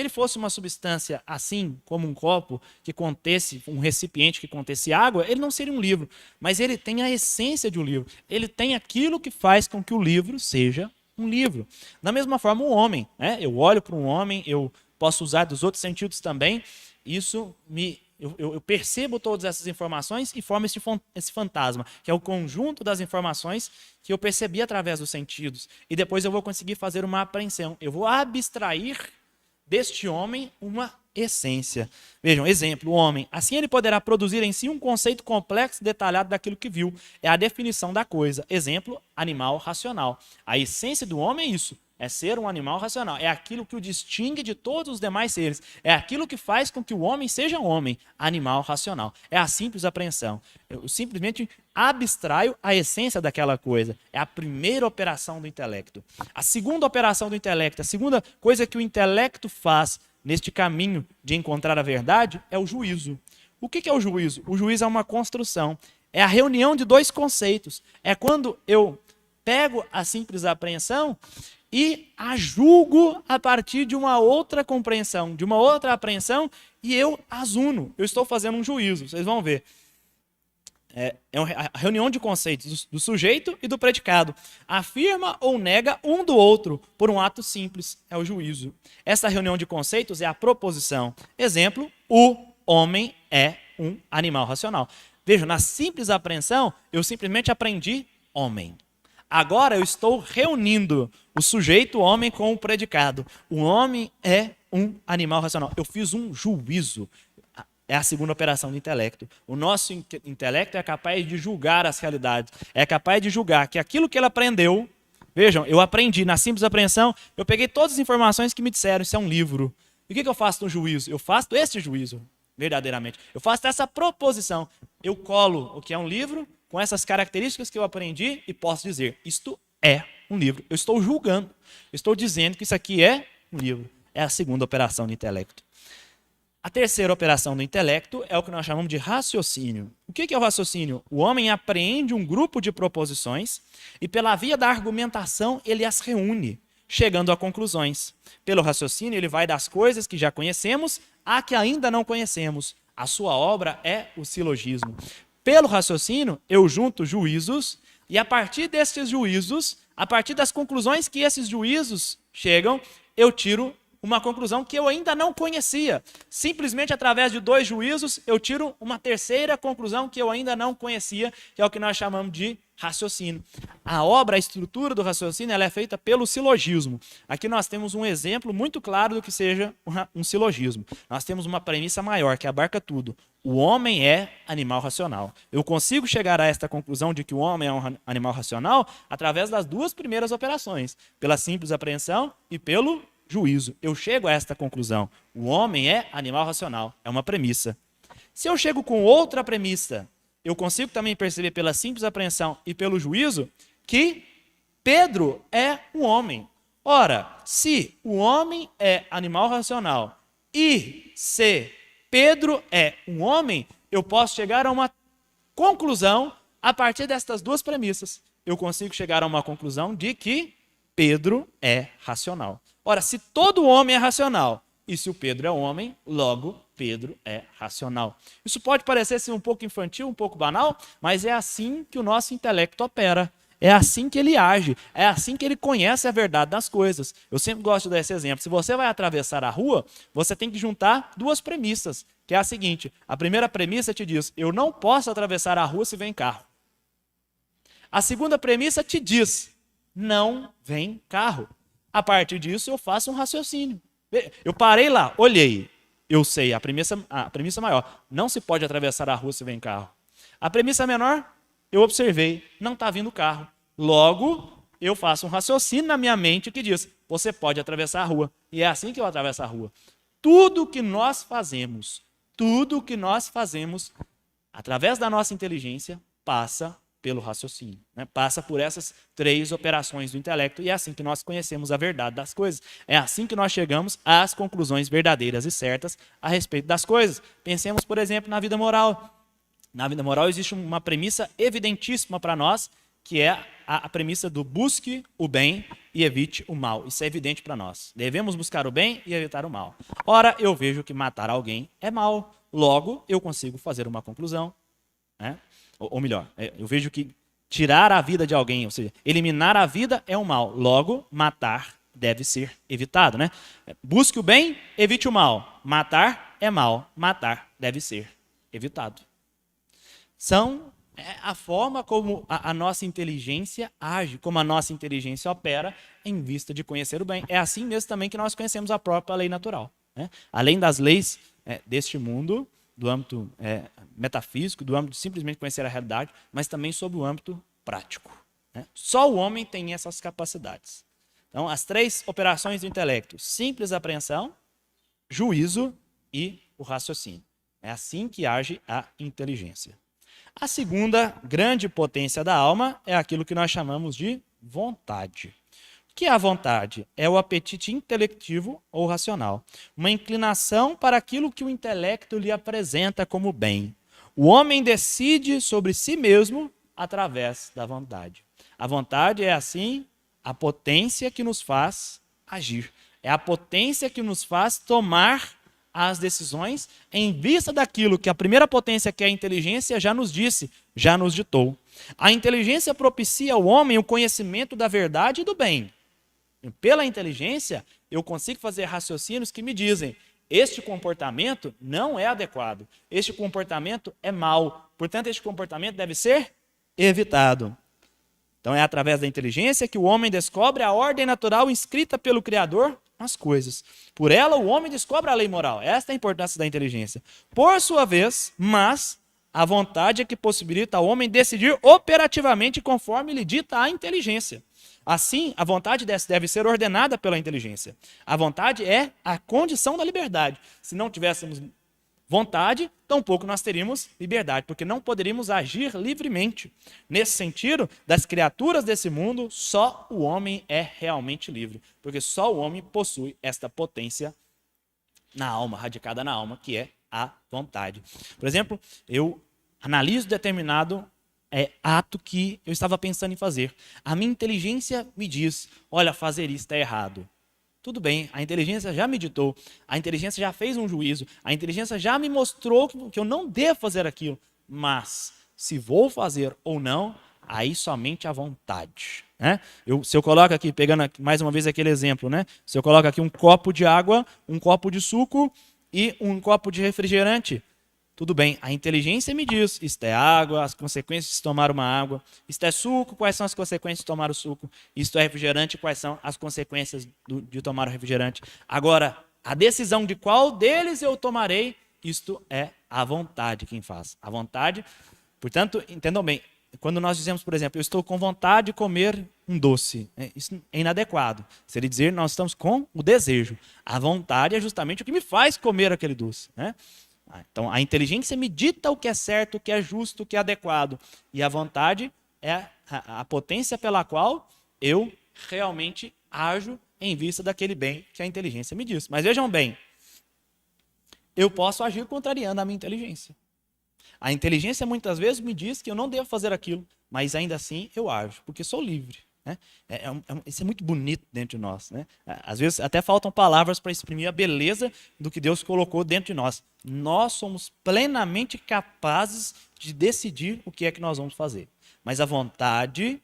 fosse uma substância assim, como um copo que contesse, um recipiente que contesse água, ele não seria um livro, mas ele tem a essência de um livro. Ele tem aquilo que faz com que o livro seja um livro. Da mesma forma, o homem, né? Eu olho para um homem, eu posso usar dos outros sentidos também, eu percebo todas essas informações e formo esse fantasma, que é o conjunto das informações que eu percebi através dos sentidos. E depois eu vou conseguir fazer uma apreensão. Eu vou abstrair deste homem uma essência. Vejam, exemplo, o homem. Assim ele poderá produzir em si um conceito complexo e detalhado daquilo que viu. É a definição da coisa. Exemplo, animal racional. A essência do homem é isso. É ser um animal racional. É aquilo que o distingue de todos os demais seres. É aquilo que faz com que o homem seja um homem, animal racional. É a simples apreensão. Eu simplesmente abstraio a essência daquela coisa. É a primeira operação do intelecto. A segunda operação do intelecto, a segunda coisa que o intelecto faz neste caminho de encontrar a verdade é o juízo. O que é o juízo? O juízo é uma construção. É a reunião de 2 conceitos. É quando eu pego a simples apreensão e a julgo a partir de uma outra compreensão, de uma outra apreensão, e eu as uno. Eu estou fazendo um juízo, vocês vão ver. É a reunião de conceitos do sujeito e do predicado. Afirma ou nega um do outro por um ato simples, é o juízo. Essa reunião de conceitos é a proposição. Exemplo, o homem é um animal racional. Vejam, na simples apreensão, eu simplesmente aprendi homem. Agora eu estou reunindo o sujeito, o homem, com o predicado. O homem é um animal racional. Eu fiz um juízo. É a segunda operação do intelecto. O nosso intelecto é capaz de julgar as realidades. É capaz de julgar que aquilo que ele aprendeu... Vejam, eu aprendi na simples apreensão, eu peguei todas as informações que me disseram, isso é um livro. E o que eu faço no juízo? Eu faço este juízo, verdadeiramente. Eu faço essa proposição. Eu colo o que é um livro com essas características que eu aprendi e posso dizer, isto é um livro. Eu estou julgando, eu estou dizendo que isso aqui é um livro. É a segunda operação do intelecto. A terceira operação do intelecto é o que nós chamamos de raciocínio. O que é o raciocínio? O homem apreende um grupo de proposições e pela via da argumentação ele as reúne, chegando a conclusões. Pelo raciocínio ele vai das coisas que já conhecemos a que ainda não conhecemos. A sua obra é o silogismo. Pelo raciocínio, eu junto juízos e a partir desses juízos, a partir das conclusões que esses juízos chegam, eu tiro uma conclusão que eu ainda não conhecia. Simplesmente através de 2 juízos, eu tiro uma terceira conclusão que eu ainda não conhecia, que é o que nós chamamos de raciocínio. A obra, a estrutura do raciocínio, ela é feita pelo silogismo. Aqui nós temos um exemplo muito claro do que seja um silogismo. Nós temos uma premissa maior, que abarca tudo. O homem é animal racional. Eu consigo chegar a esta conclusão de que o homem é um animal racional através das 2 primeiras operações, pela simples apreensão e pelo juízo. Eu chego a esta conclusão. O homem é animal racional. É uma premissa. Se eu chego com outra premissa, eu consigo também perceber pela simples apreensão e pelo juízo que Pedro é um homem. Ora, se o homem é animal racional e se Pedro é um homem, eu posso chegar a uma conclusão a partir destas 2 premissas. Eu consigo chegar a uma conclusão de que Pedro é racional. Ora, se todo homem é racional, e se o Pedro é homem, logo Pedro é racional. Isso pode parecer ser um pouco infantil, um pouco banal, mas é assim que o nosso intelecto opera. É assim que ele age, é assim que ele conhece a verdade das coisas. Eu sempre gosto desse exemplo. Se você vai atravessar a rua, você tem que juntar duas premissas, que é a seguinte: a primeira premissa te diz, eu não posso atravessar a rua se vem carro. A segunda premissa te diz, não vem carro. A partir disso, eu faço um raciocínio. Eu parei lá, olhei, eu sei, a premissa maior, não se pode atravessar a rua se vem carro. A premissa menor, eu observei, não está vindo carro. Logo, eu faço um raciocínio na minha mente que diz, você pode atravessar a rua. E é assim que eu atravesso a rua. Tudo que nós fazemos, através da nossa inteligência, passa pelo raciocínio, né? Passa por essas três operações do intelecto e é assim que nós conhecemos a verdade das coisas. É assim que nós chegamos às conclusões verdadeiras e certas a respeito das coisas. Pensemos, por exemplo, na vida moral. Na vida moral existe uma premissa evidentíssima para nós, que é a premissa do busque o bem e evite o mal. Isso é evidente para nós. Devemos buscar o bem e evitar o mal. Ora, eu vejo que matar alguém é mal. Logo, eu consigo fazer uma conclusão, né? Ou melhor, eu vejo que tirar a vida de alguém, ou seja, eliminar a vida é um mal. Logo, matar deve ser evitado, né? Busque o bem, evite o mal. Matar é mal. Matar deve ser evitado. São a forma como a nossa inteligência age, como a nossa inteligência opera em vista de conhecer o bem. É assim mesmo também que nós conhecemos a própria lei natural, né? Além das leis deste mundo, do âmbito metafísico, do âmbito de simplesmente conhecer a realidade, mas também sob o âmbito prático, né? Só o homem tem essas capacidades. Então, as três operações do intelecto: simples apreensão, juízo e o raciocínio. É assim que age a inteligência. A segunda grande potência da alma é aquilo que nós chamamos de vontade. O que é a vontade? É o apetite intelectivo ou racional, uma inclinação para aquilo que o intelecto lhe apresenta como bem. O homem decide sobre si mesmo através da vontade. A vontade é, assim, a potência que nos faz agir. É a potência que nos faz tomar as decisões em vista daquilo que a primeira potência, que é a inteligência, já nos disse, já nos ditou. A inteligência propicia ao homem o conhecimento da verdade e do bem. Pela inteligência, eu consigo fazer raciocínios que me dizem, este comportamento não é adequado, este comportamento é mau, portanto, este comportamento deve ser evitado. Então, é através da inteligência que o homem descobre a ordem natural inscrita pelo Criador nas coisas. Por ela, o homem descobre a lei moral. Esta é a importância da inteligência. Por sua vez, mas a vontade é que possibilita ao homem decidir operativamente conforme lhe dita a inteligência. Assim, a vontade deve ser ordenada pela inteligência. A vontade é a condição da liberdade. Se não tivéssemos vontade, tampouco nós teríamos liberdade, porque não poderíamos agir livremente. Nesse sentido, das criaturas desse mundo, só o homem é realmente livre, porque só o homem possui esta potência na alma, radicada na alma, que é a vontade. Por exemplo, eu analiso determinado ato que eu estava pensando em fazer. A minha inteligência me diz, olha, fazer isso está errado. Tudo bem, a inteligência já me ditou, a inteligência já fez um juízo, a inteligência já me mostrou que eu não devo fazer aquilo. Mas, se vou fazer ou não, aí somente a vontade, né? Se eu coloco aqui, pegando aqui, mais uma vez aquele exemplo, né? Se eu coloco aqui um copo de água, um copo de suco e um copo de refrigerante, tudo bem, a inteligência me diz, isto é água, as consequências de tomar uma água, isto é suco, quais são as consequências de tomar o suco, isto é refrigerante, quais são as consequências de tomar o refrigerante. Agora, a decisão de qual deles eu tomarei, isto é a vontade quem faz. A vontade, portanto, entendam bem, quando nós dizemos, por exemplo, eu estou com vontade de comer um doce, isso é inadequado. Seria dizer, nós estamos com o desejo. A vontade é justamente o que me faz comer aquele doce, né? Então, a inteligência me dita o que é certo, o que é justo, o que é adequado. E a vontade é a potência pela qual eu realmente ajo em vista daquele bem que a inteligência me diz. Mas vejam bem, eu posso agir contrariando a minha inteligência. A inteligência muitas vezes me diz que eu não devo fazer aquilo, mas ainda assim eu ajo, porque sou livre, né? Isso é muito bonito dentro de nós, né? Às vezes até faltam palavras para exprimir a beleza do que Deus colocou dentro de nós. Nós somos plenamente capazes de decidir o que é que nós vamos fazer. Mas a vontade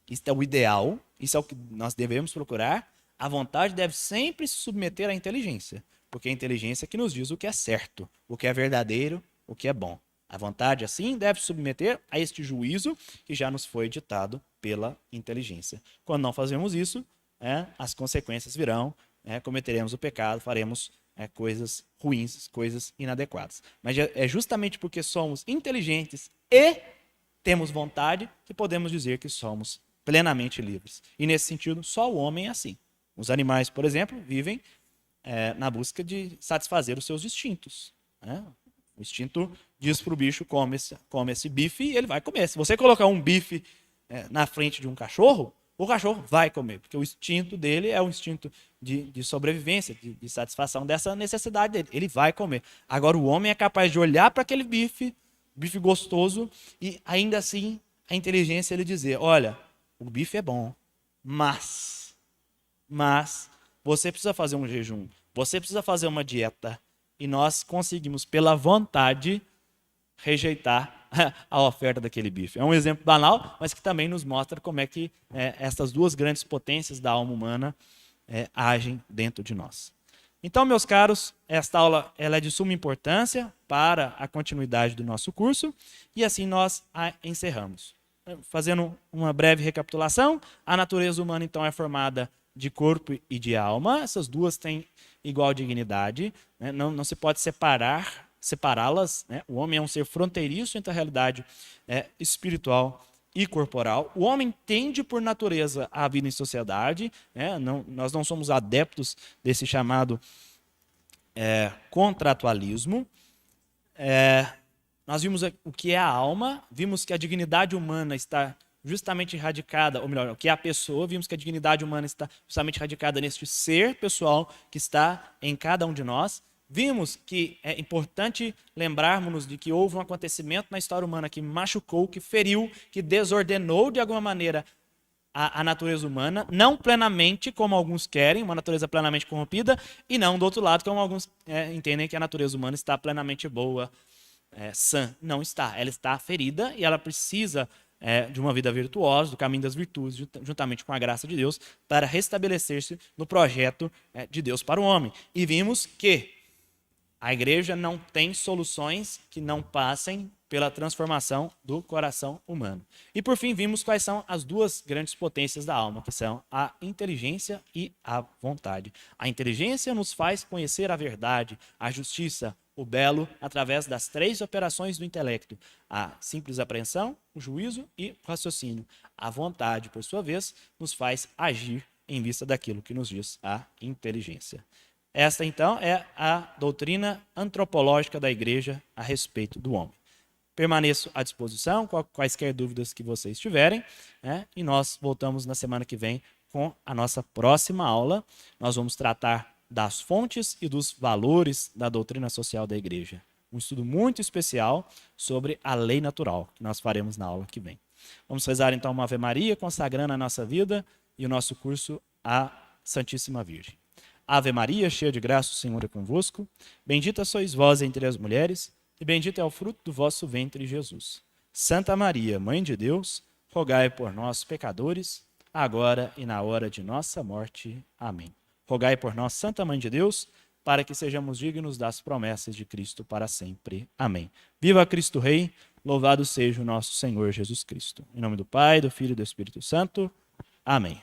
Isso é o ideal, isso é o que nós devemos procurar. A vontade deve sempre se submeter à inteligência, porque é a inteligência que nos diz o que é certo, o que é verdadeiro, o que é bom. A vontade, assim, deve se submeter a este juízo que já nos foi ditado pela inteligência. Quando não fazemos isso, as consequências virão, cometeremos o pecado, faremos coisas ruins, coisas inadequadas. Mas é justamente porque somos inteligentes e temos vontade que podemos dizer que somos plenamente livres. E nesse sentido, só o homem é assim. Os animais, por exemplo, vivem na busca de satisfazer os seus instintos. O instinto diz para o bicho, come esse bife, e ele vai comer. Se você colocar um bife na frente de um cachorro, o cachorro vai comer, porque o instinto dele é o instinto de sobrevivência, de satisfação dessa necessidade dele. Ele vai comer. Agora, o homem é capaz de olhar para aquele bife gostoso, e ainda assim a inteligência ele dizer, olha, o bife é bom, mas você precisa fazer um jejum, você precisa fazer uma dieta, e nós conseguimos pela vontade rejeitar a oferta daquele bife. É um exemplo banal, mas que também nos mostra como é que essas duas grandes potências da alma humana agem dentro de nós. Então, meus caros, esta aula ela é de suma importância para a continuidade do nosso curso, e assim nós a encerramos. Fazendo uma breve recapitulação, a natureza humana então é formada de corpo e de alma. Essas duas têm igual dignidade, não se pode separá-las. O homem é um ser fronteiriço entre a realidade espiritual e corporal. O homem tende por natureza a vida em sociedade. Nós não somos adeptos desse chamado contratualismo. Nós vimos o que é a alma, vimos que a dignidade humana está justamente radicada, ou melhor, o que é a pessoa, vimos que a dignidade humana está justamente radicada neste ser pessoal que está em cada um de nós. Vimos que é importante lembrarmos de que houve um acontecimento na história humana que machucou, que feriu, que desordenou de alguma maneira a natureza humana, não plenamente como alguns querem, uma natureza plenamente corrompida, e não do outro lado como alguns entendem que a natureza humana está plenamente boa, sã. Não está, ela está ferida e ela precisa de uma vida virtuosa, do caminho das virtudes, juntamente com a graça de Deus, para restabelecer-se no projeto de Deus para o homem. E vimos que a igreja não tem soluções que não passem pela transformação do coração humano. E por fim, vimos quais são as duas grandes potências da alma, que são a inteligência e a vontade. A inteligência nos faz conhecer a verdade, a justiça, o belo, através das três operações do intelecto: a simples apreensão, o juízo e o raciocínio. A vontade, por sua vez, nos faz agir em vista daquilo que nos diz a inteligência. Esta, então, é a doutrina antropológica da igreja a respeito do homem. Permaneço à disposição, quaisquer dúvidas que vocês tiverem, e nós voltamos na semana que vem com a nossa próxima aula. Nós vamos tratar das fontes e dos valores da doutrina social da igreja. Um estudo muito especial sobre a lei natural, que nós faremos na aula que vem. Vamos rezar, então, uma Ave Maria, consagrando a nossa vida e o nosso curso à Santíssima Virgem. Ave Maria, cheia de graça, o Senhor é convosco. Bendita sois vós entre as mulheres, e bendito é o fruto do vosso ventre, Jesus. Santa Maria, Mãe de Deus, rogai por nós, pecadores, agora e na hora de nossa morte. Amém. Rogai por nós, Santa Mãe de Deus, para que sejamos dignos das promessas de Cristo para sempre. Amém. Viva Cristo Rei, louvado seja o nosso Senhor Jesus Cristo. Em nome do Pai, do Filho e do Espírito Santo. Amém.